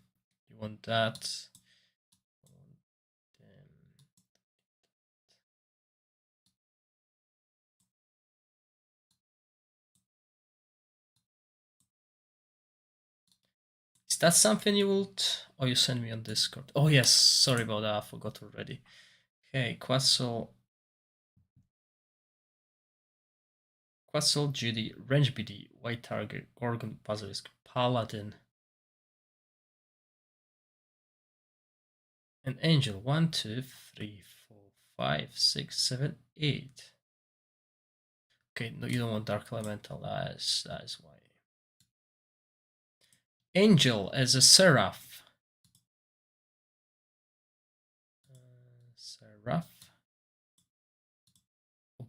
You want that. Is that something you would? Or you send me on Discord? Oh yes, sorry about that. I forgot already. Okay, Quetzal, Judy, Range BD, White Target, Gorgon, Basilisk, Paladin, and Angel. 1, 2, 3, 4, 5, 6, 7, 8. Okay, no, you don't want Dark Elemental. That is why. Angel as a Seraph. Seraph.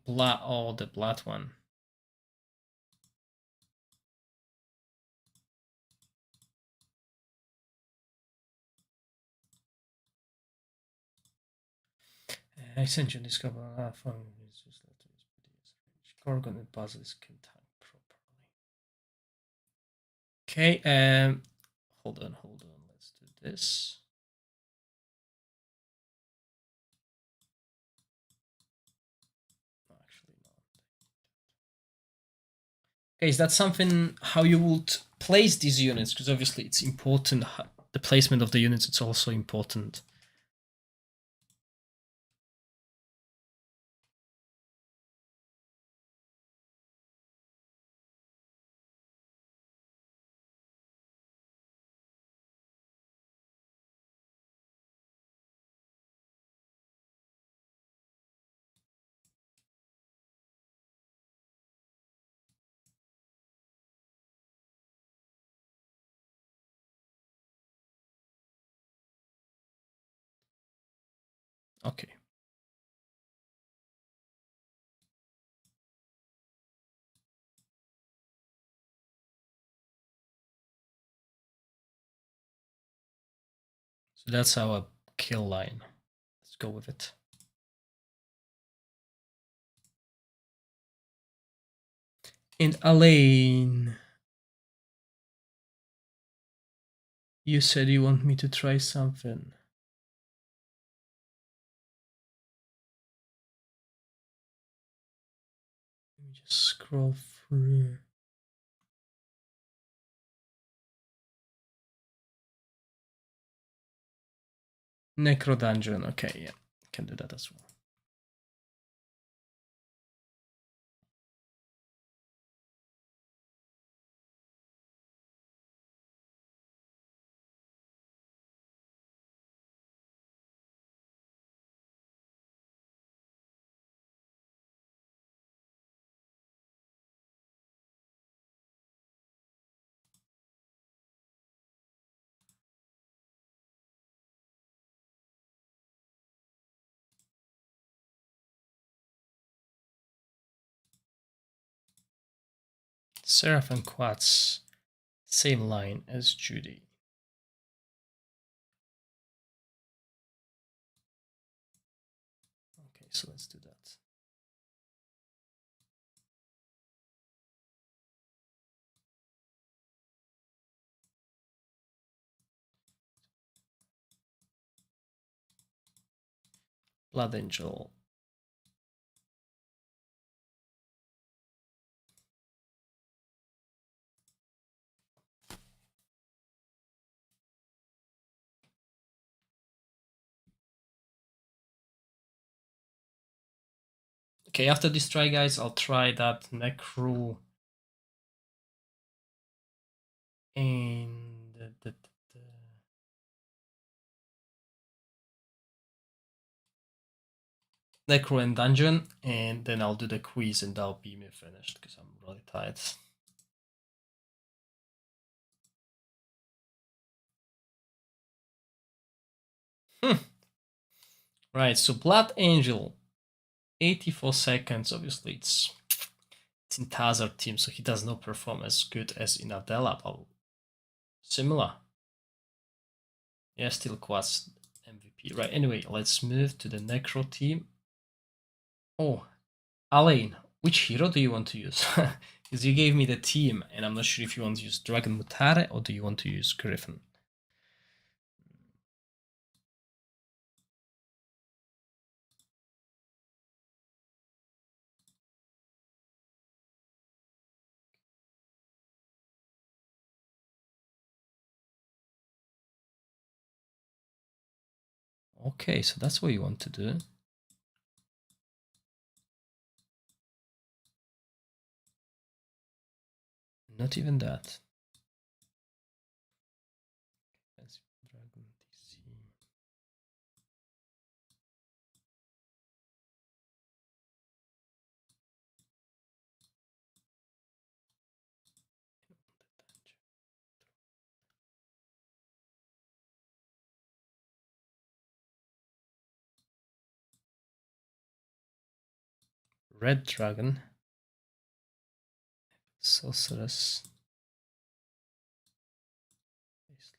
Oh, the blood one. I sent you this couple of Gorgon and Basilisk can type properly. Okay, hold on. Let's do this. Okay, is that something how you would place these units? Because obviously it's important. The placement of the units, it's also important. Okay. So that's our kill line. Let's go with it. And Alain, you said you want me to try something. Let me just scroll through. Necro Dungeon. Okay, yeah, can do that as well. Seraph and Quats, same line as Judy. Okay, so let's do that. Blood Angel. Okay, after this try, guys, I'll try that Necro and Necro and Dungeon, and then I'll do the quiz and that'll be me finished because I'm really tired. Right, so Blood Angel, 84 seconds. Obviously, it's in Tazar team, so he does not perform as good as in Adela, but similar. Yeah, still Quas MVP. Right, anyway, let's move to the Necro team. Oh, Alain, which hero do you want to use? Because you gave me the team, and I'm not sure if you want to use Dragon Mutare or do you want to use Griffin. Okay, so that's what you want to do. Not even that. Dragon DC. Red Dragon. Sorceress. Faceless.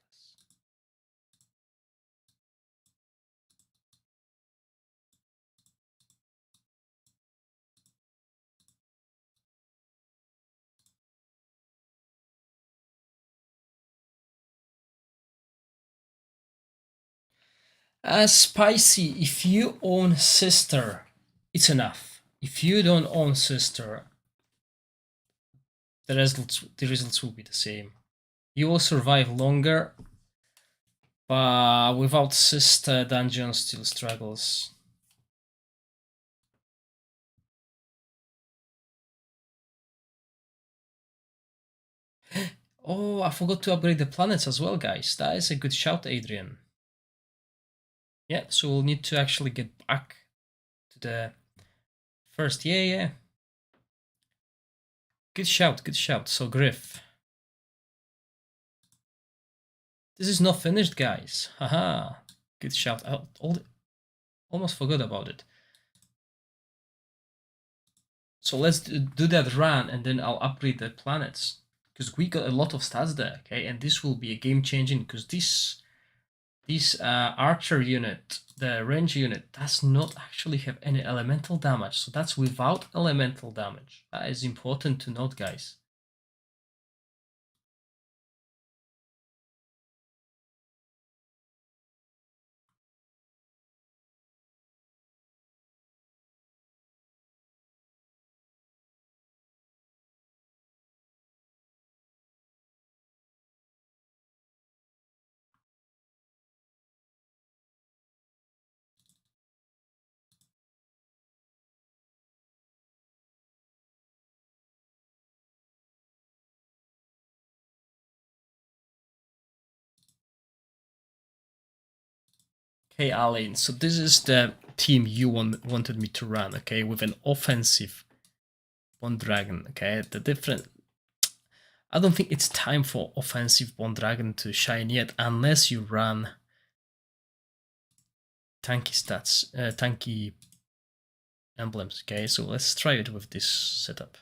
Spicy, if you own Sister, it's enough. If you don't own Sister, the results will be the same. You will survive longer, but without sister dungeon still struggles. Oh, I forgot to upgrade the planets as well, guys. That is a good shout, Adrian. Yeah, so we'll need to actually get back to the first. Yeah. Good shout, good shout. So, Griff. This is not finished, guys. Haha. Good shout. I almost forgot about it. So let's do that run, and then I'll upgrade the planets. Because we got a lot of stats there, okay? And this will be a game changing, because this archer unit, the range unit, does not actually have any elemental damage. So that's without elemental damage. That is important to note, guys. Okay, Alain, so this is the team you wanted me to run, okay, with an offensive Bond Dragon, okay? I don't think it's time for offensive Bond Dragon to shine yet, unless you run tanky stats, tanky emblems, okay? So let's try it with this setup.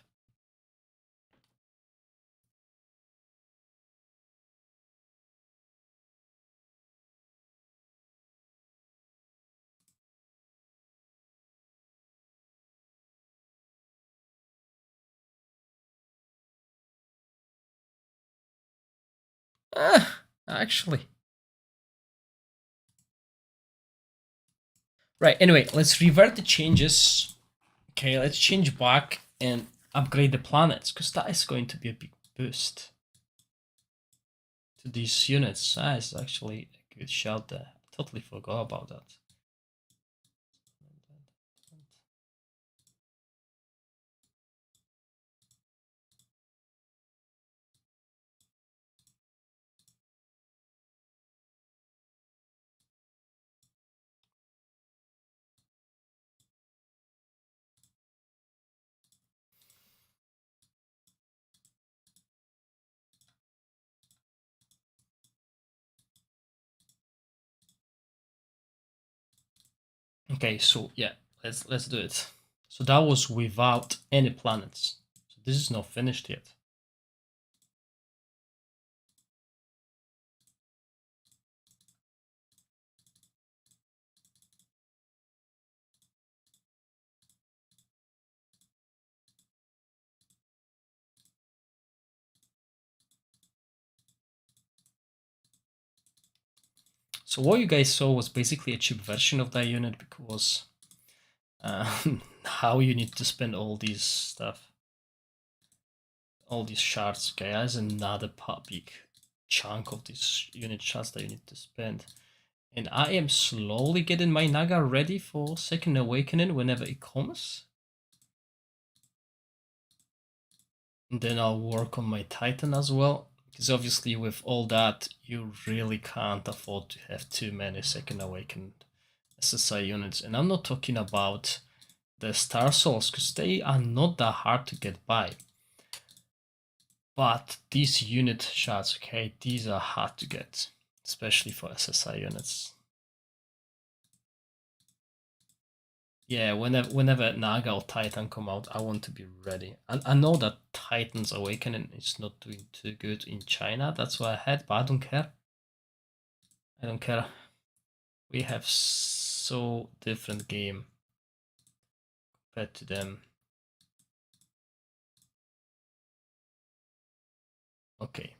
Actually. Right, anyway, let's revert the changes. Okay, let's change back and upgrade the planets, because that is going to be a big boost to these units. That is actually a good shout there. I totally forgot about that. Okay, so yeah, let's do it. So that was without any planets. So this is not finished yet. So what you guys saw was basically a cheap version of that unit, because how you need to spend all these stuff, all these shards. Okay, that's another big chunk of this unit shards that you need to spend. And I am slowly getting my Naga ready for Second Awakening whenever it comes. And then I'll work on my Titan as well, because obviously with all that, you really can't afford to have too many Second Awakened SSI units. And I'm not talking about the Star Souls, because they are not that hard to get by. But these unit shards, okay, these are hard to get, especially for SSI units. Yeah, whenever Naga or Titan come out, I want to be ready. I know that Titan's Awakening is not doing too good in China, that's why I had, but I don't care. I don't care. We have so different game compared to them. Okay.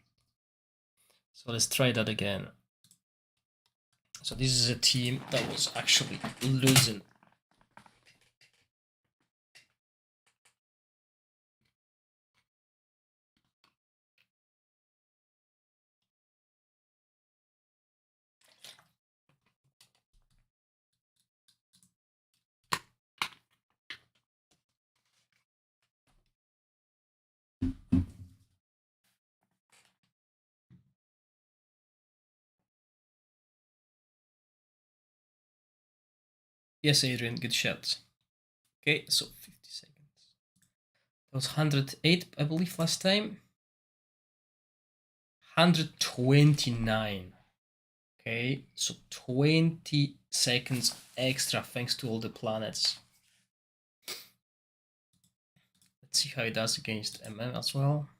So let's try that again. So this is a team that was actually losing. Yes, Adrian, good shot. Okay, so 50 seconds. That was 108, I believe, last time. 129. Okay, so 20 seconds extra thanks to all the planets. Let's see how it does against MM as well.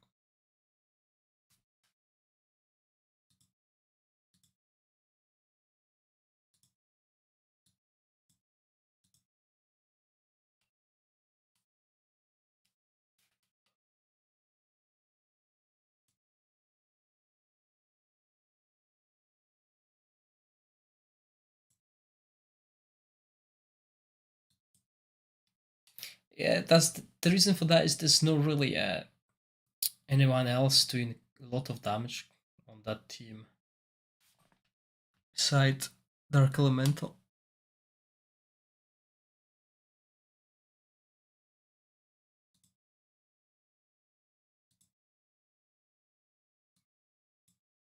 Yeah, that's the reason for that is there's no really anyone else doing a lot of damage on that team beside Dark Elemental.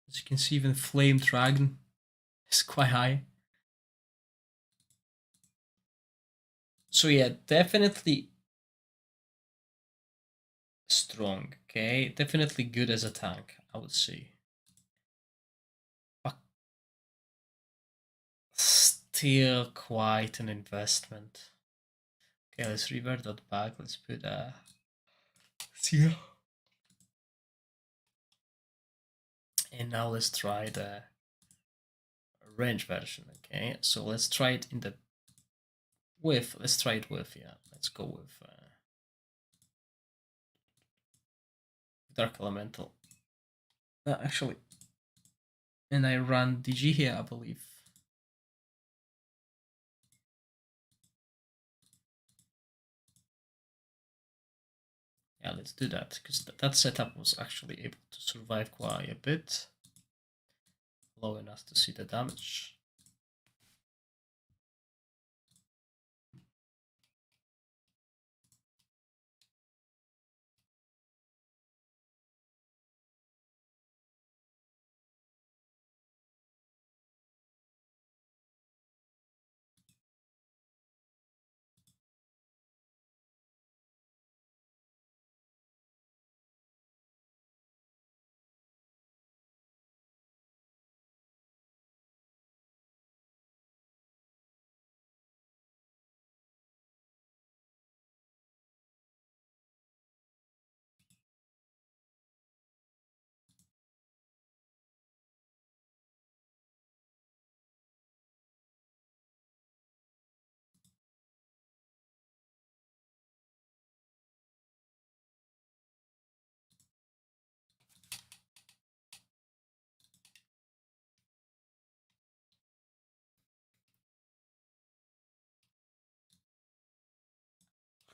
As you can see, even Flame Dragon is quite high. So yeah, definitely strong. Okay, definitely good as a tank, I would say. But still quite an investment. Okay, let's revert that back. Let's put seal. And now let's try the range version. Okay, so let's try it in the with. Let's try it with. Yeah, let's go with Dark Elemental. Actually, and I run DG here, I believe. Yeah, let's do that because that setup was actually able to survive quite a bit, allowing us to see the damage.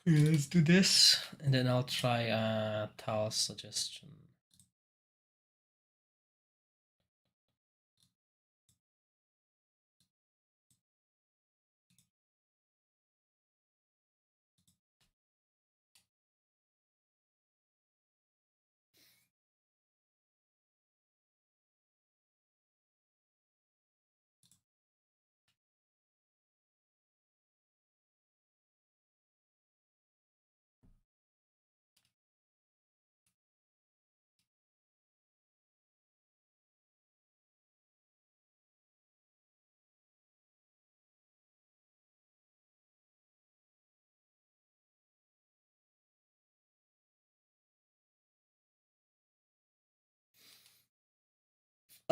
Okay, let's do this, and then I'll try Tal's suggestion.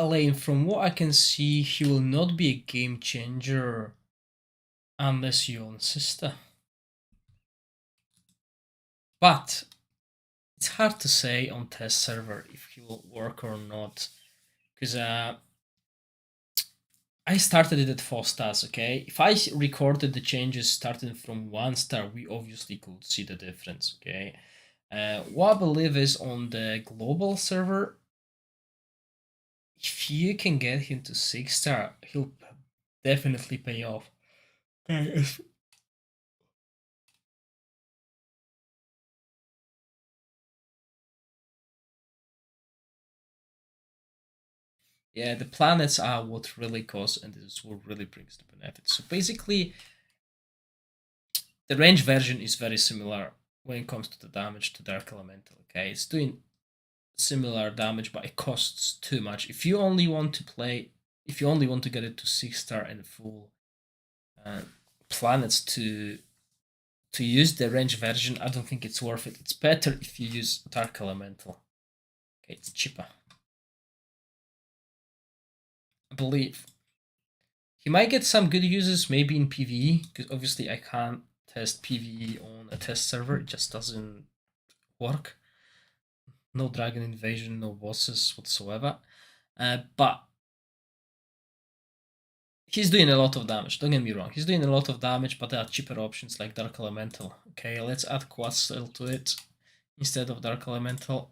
Elaine, from what I can see, he will not be a game changer unless you own Sister. But it's hard to say on test server if he will work or not, because I started it at 4 stars, okay? If I recorded the changes starting from 1 star, we obviously could see the difference, okay? What I believe is on the global server, if you can get him to 6 star, he'll definitely pay off. Okay. Yeah, the planets are what really costs, and this is what really brings the benefits. So basically, the range version is very similar when it comes to the damage to Dark Elemental. Okay, it's doing similar damage, but it costs too much. If you only want to play, if you only want to get it to 6-star and full uh, planets to use the range version, I don't think it's worth it. It's better if you use Dark Elemental. Okay, it's cheaper. I believe. He might get some good uses maybe in PvE, because obviously I can't test PvE on a test server. It just doesn't work. No dragon invasion, no bosses whatsoever. But he's doing a lot of damage, don't get me wrong. He's doing a lot of damage, but there are cheaper options like Dark Elemental. Okay, let's add Quetzal to it instead of Dark Elemental.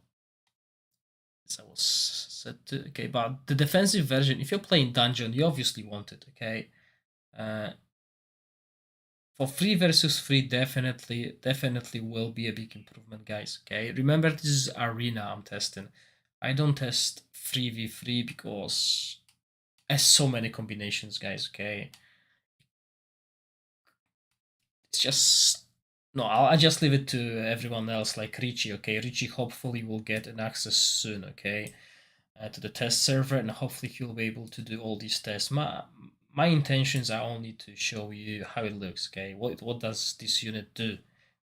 As I was set to, okay, but the defensive version, if you're playing dungeon, you obviously want it, okay? For 3 versus 3, definitely will be a big improvement, guys, okay? Remember, this is arena I'm testing. I don't test 3v3 because has so many combinations, guys, okay? It's just no, I'll just leave it to everyone else, like Richie, okay? Richie hopefully will get an access soon, okay? To the test server, and hopefully he'll be able to do all these tests. My intentions are only to show you how it looks, okay? What does this unit do,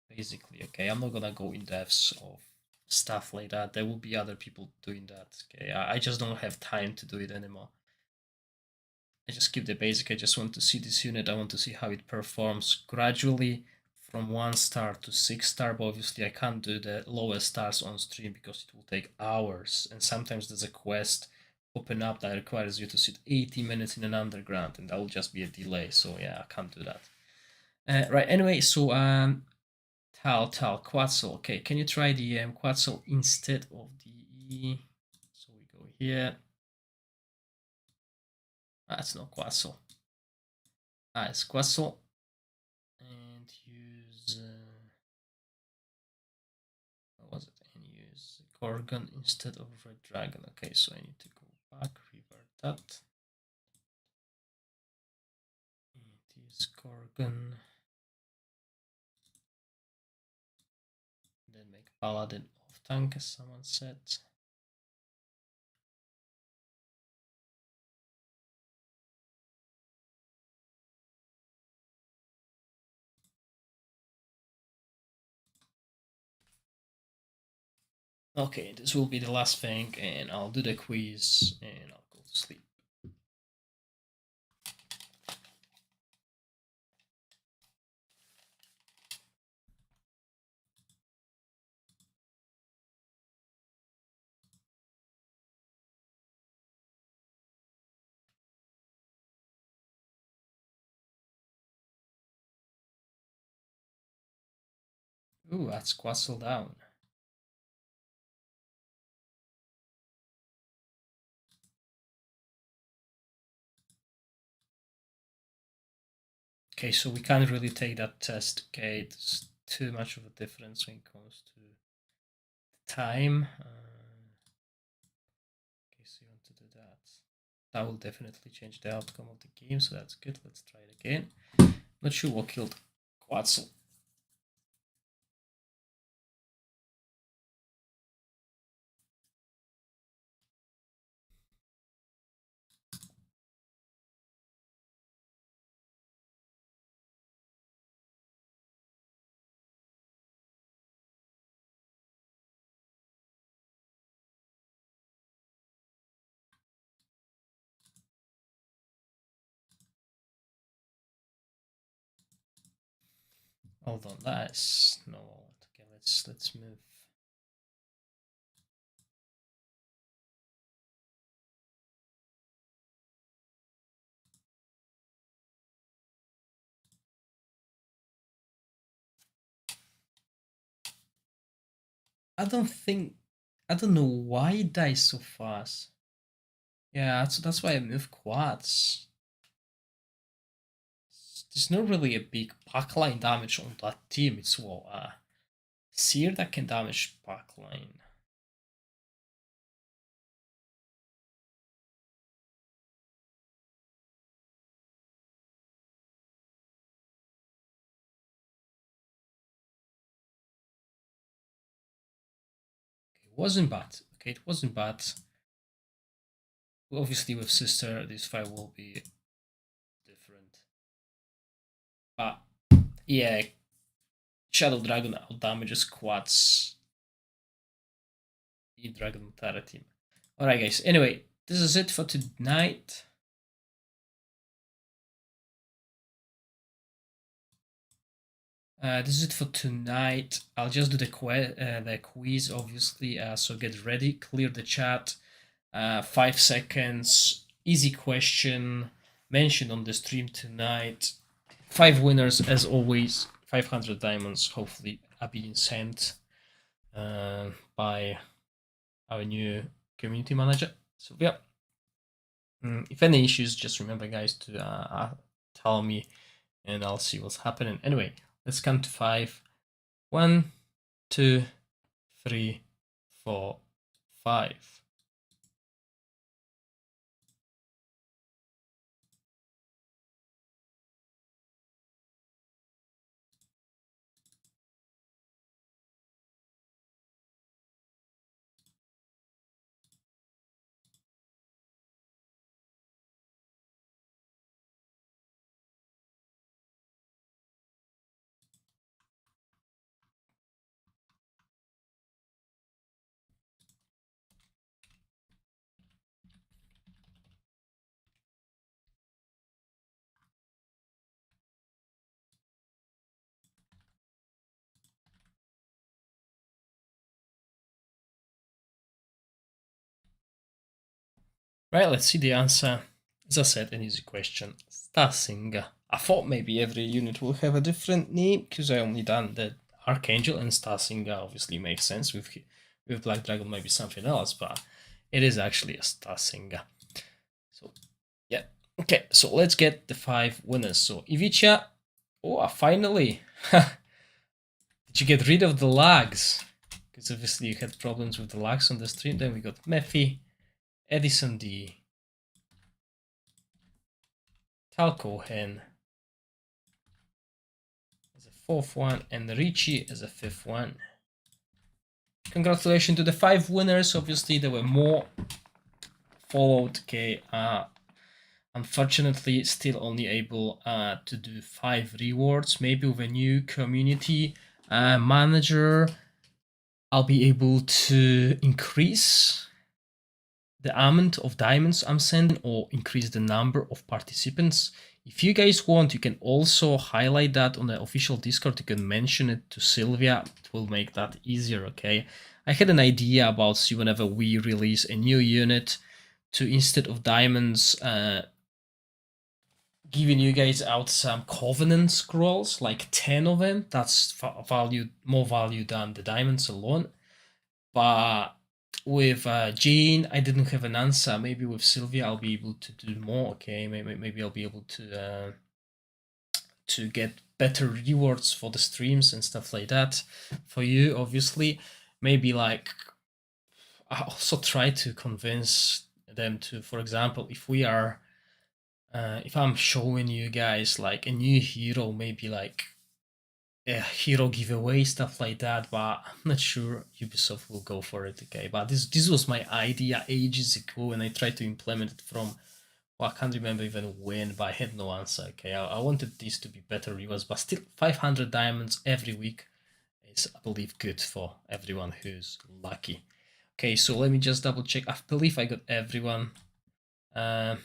basically, okay? I'm not gonna go in depths of stuff like that. There will be other people doing that, okay? I just don't have time to do it anymore. I just keep the basic. I just want to see this unit. I want to see how it performs gradually from 1-star to 6-star. But obviously, I can't do the lowest stars on stream because it will take hours. And sometimes there's a quest open up that requires you to sit 80 minutes in an underground, and that will just be a delay. So yeah, I can't do that. Right. Anyway, so Quetzal. Okay, can you try the Quetzal instead of the E? So we go here. That's not Quetzal. It's Quetzal. And use what was it? And use Gorgon instead of Red Dragon. Okay, so I need to go back, revert that. It is Gorgon. Then make Paladin off tank, as someone said. Okay, this will be the last thing, and I'll do the quiz, and I'll go to sleep. Ooh, that's Quetzal down. Okay, so we can't really take that test. Okay, there's too much of a difference when it comes to time. Okay, so you want to do that. That will definitely change the outcome of the game, so that's good. Let's try it again. Not sure what killed Quetzal. Hold on, that is no. Okay, let's move. I don't know why it dies so fast. Yeah, that's why I move quads. There's not really a big backline damage on that team. It's well, Seer that can damage backline. wasn't bad. Okay, it wasn't bad. Obviously, with sister, this fight will be different. But yeah, Shadow Dragon out damages quads the Dragon Mutara team. Alright, guys. Anyway, this is it for tonight. This is it for tonight. I'll just do the quiz, obviously. So get ready, clear the chat. 5 seconds, easy question mentioned on the stream tonight. 5 winners, as always. 500 diamonds, hopefully, are being sent by our new community manager. So, yeah. If any issues, just remember, guys, to tell me and I'll see what's happening. Anyway, let's count to 5. 1, 2, 3, 4, 5. Right, let's see the answer. As I said, an easy question. Starsinger. I thought maybe every unit will have a different name because I only done the Archangel, and Starsinger obviously makes sense. With Black Dragon, maybe something else, but it is actually a Starsinger. So, yeah. Okay, so let's get the 5 winners. So, Ivica. Oh, finally. Did you get rid of the lags? Because obviously you had problems with the lags on the stream. Then we got Mephi, Edison D, Talcohen as a 4th one, and Richie as a 5th one. Congratulations to the 5 winners. Obviously, there were more followed. Okay, unfortunately, still only able to do 5 rewards. Maybe with a new community manager, I'll be able to increase the amount of diamonds I'm sending or increase the number of participants. If you guys want, you can also highlight that on the official Discord. You can mention it to Sylvia. It will make that easier, okay? I had an idea about, see, whenever we release a new unit, to, instead of diamonds, giving you guys out some Covenant scrolls, like 10 of them. That's more value than the diamonds alone. But with Jean, I didn't have an answer. Maybe with Sylvia, I'll be able to do more. Okay, maybe I'll be able to get better rewards for the streams and stuff like that. For you, obviously, maybe like I also try to convince them to, for example, if we are, if I'm showing you guys like a new hero, maybe like a hero giveaway, stuff like that, but I'm not sure Ubisoft will go for it, okay? But this was my idea ages ago, and I tried to implement it from, well, I can't remember even when, but I had no answer, okay? I wanted this to be better rewards, but still 500 diamonds every week is, I believe, good for everyone who's lucky. Okay, so let me just double check. I believe I got everyone. I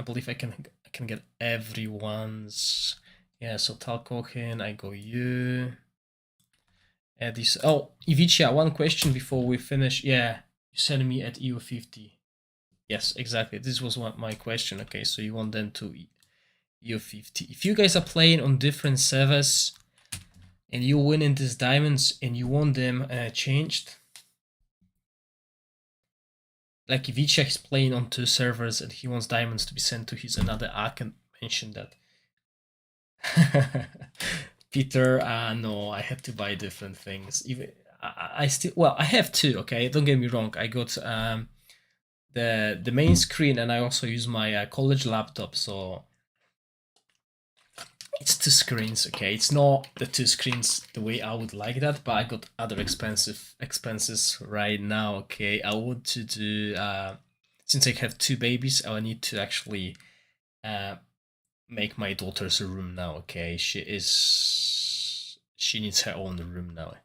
believe I can get everyone's. Yeah, so Talcochen, I go you. This. Oh, Ivica, one question before we finish. Yeah, you sent me at EU50. Yes, exactly. This was my question. Okay, so you want them to EU50. If you guys are playing on different servers and you win in these diamonds and you want them changed, like Ivica is playing on 2 servers and he wants diamonds to be sent to his another, I can mention that. Peter, no, I had to buy different things. Even I still, well, I have 2. Okay, don't get me wrong. I got the main screen, and I also use my college laptop. So it's 2 screens, okay? It's not the 2 screens the way I would like that, but I got other expenses right now, okay? I want to do since I have 2 babies, I need to actually make my daughter's room now, okay? She needs her own room now.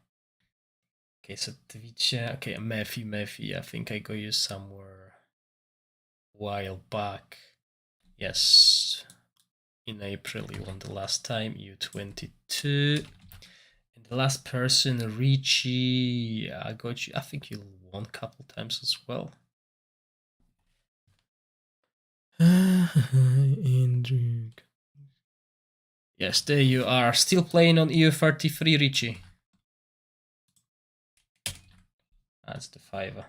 Okay, so Twitch, okay, Murphy, I think I got you somewhere a while back. Yes, in April you won the last time, U22. And the last person, Richie, I got you, I think you won a couple times as well. Andrew. Yes, there you are, still playing on EU33, Richie. That's the 5.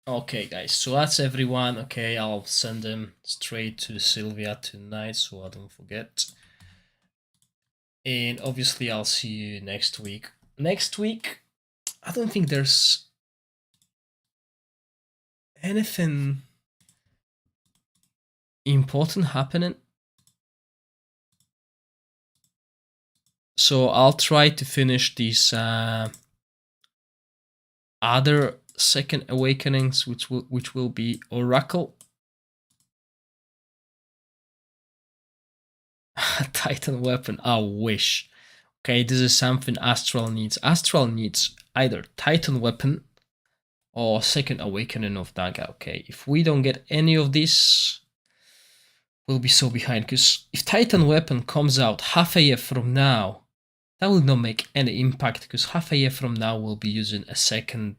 Okay, guys, so that's everyone. Okay, I'll send them straight to Sylvia tonight so I don't forget. And obviously, I'll see you next week. Next week, I don't think there's anything important happening. So I'll try to finish these other second awakenings, which will be Oracle, Titan weapon. I wish. Okay, this is something Astral needs. Astral needs either Titan weapon or second awakening of Naga. Okay, if we don't get any of this, we'll be so behind. Because if Titan weapon comes out half a year from now, that will not make any impact. Because half a year from now, we'll be using a second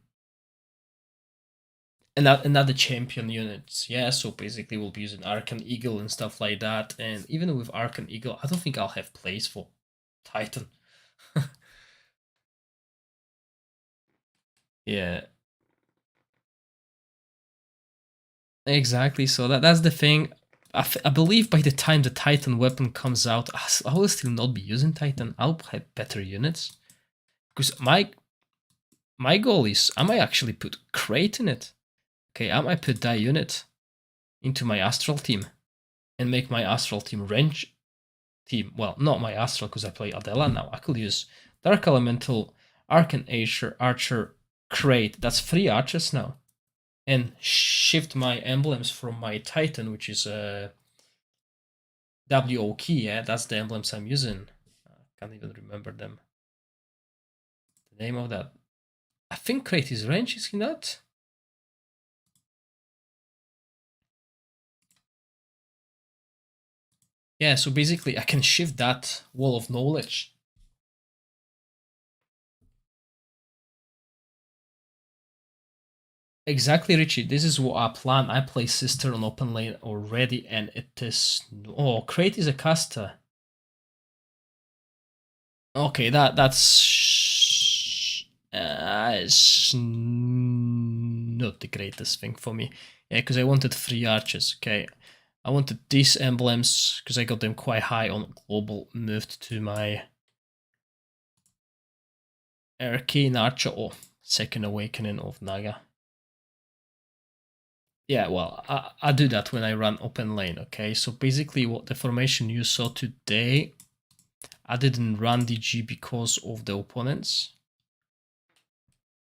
another champion units. Yeah, so basically we'll be using Arcan Eagle and stuff like that. And even with Arcan Eagle, I don't think I'll have place for Titan. Yeah. Exactly, so that's the thing. I believe by the time the Titan weapon comes out, I will still not be using Titan. I'll have better units. Because my goal is, I might actually put Crate in it. Okay, I might put that unit into my Astral team and make my Astral team range team. Well, not my Astral because I play Adela now. I could use Dark Elemental, Arcan Archer, Crate. That's 3 archers now. And shift my emblems from my Titan, which is a WO key, yeah, that's the emblems I'm using. I can't even remember them. The name of that. I think Crate is range, is he not? Yeah, so basically I can shift that wall of knowledge. Exactly, Richie. This is what I plan. I play Sister on open lane already, and it is... Oh, Crate is a caster. Okay, that's it's not the greatest thing for me. Yeah, because I wanted 3 archers. Okay, I wanted these emblems because I got them quite high on global. Moved to my Arcane Archer or Second Awakening of Naga. Yeah, well, I do that when I run open lane. Okay, so basically, what the formation you saw today, I didn't run DG because of the opponents.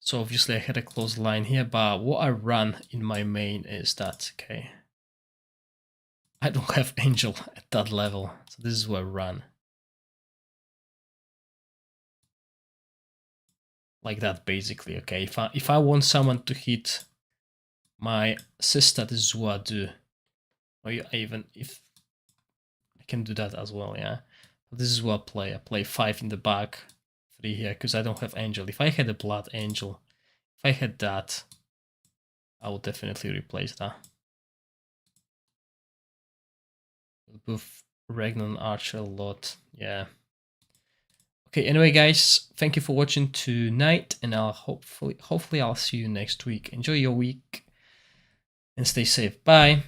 So obviously I had a close line here, but what I run in my main is that, okay, I don't have Angel at that level, so this is what I run. Like that, basically, okay? If I want someone to hit my sister, this is what I do. Or even if I can do that as well, yeah? But this is what I play. I play 5 in the back, 3 here, because I don't have Angel. If I had a Blood Angel, if I had that, I would definitely replace that. Buff Ragnar Archer a lot, yeah. Okay, anyway guys, thank you for watching tonight, and I'll hopefully I'll see you next week. Enjoy your week and stay safe. Bye.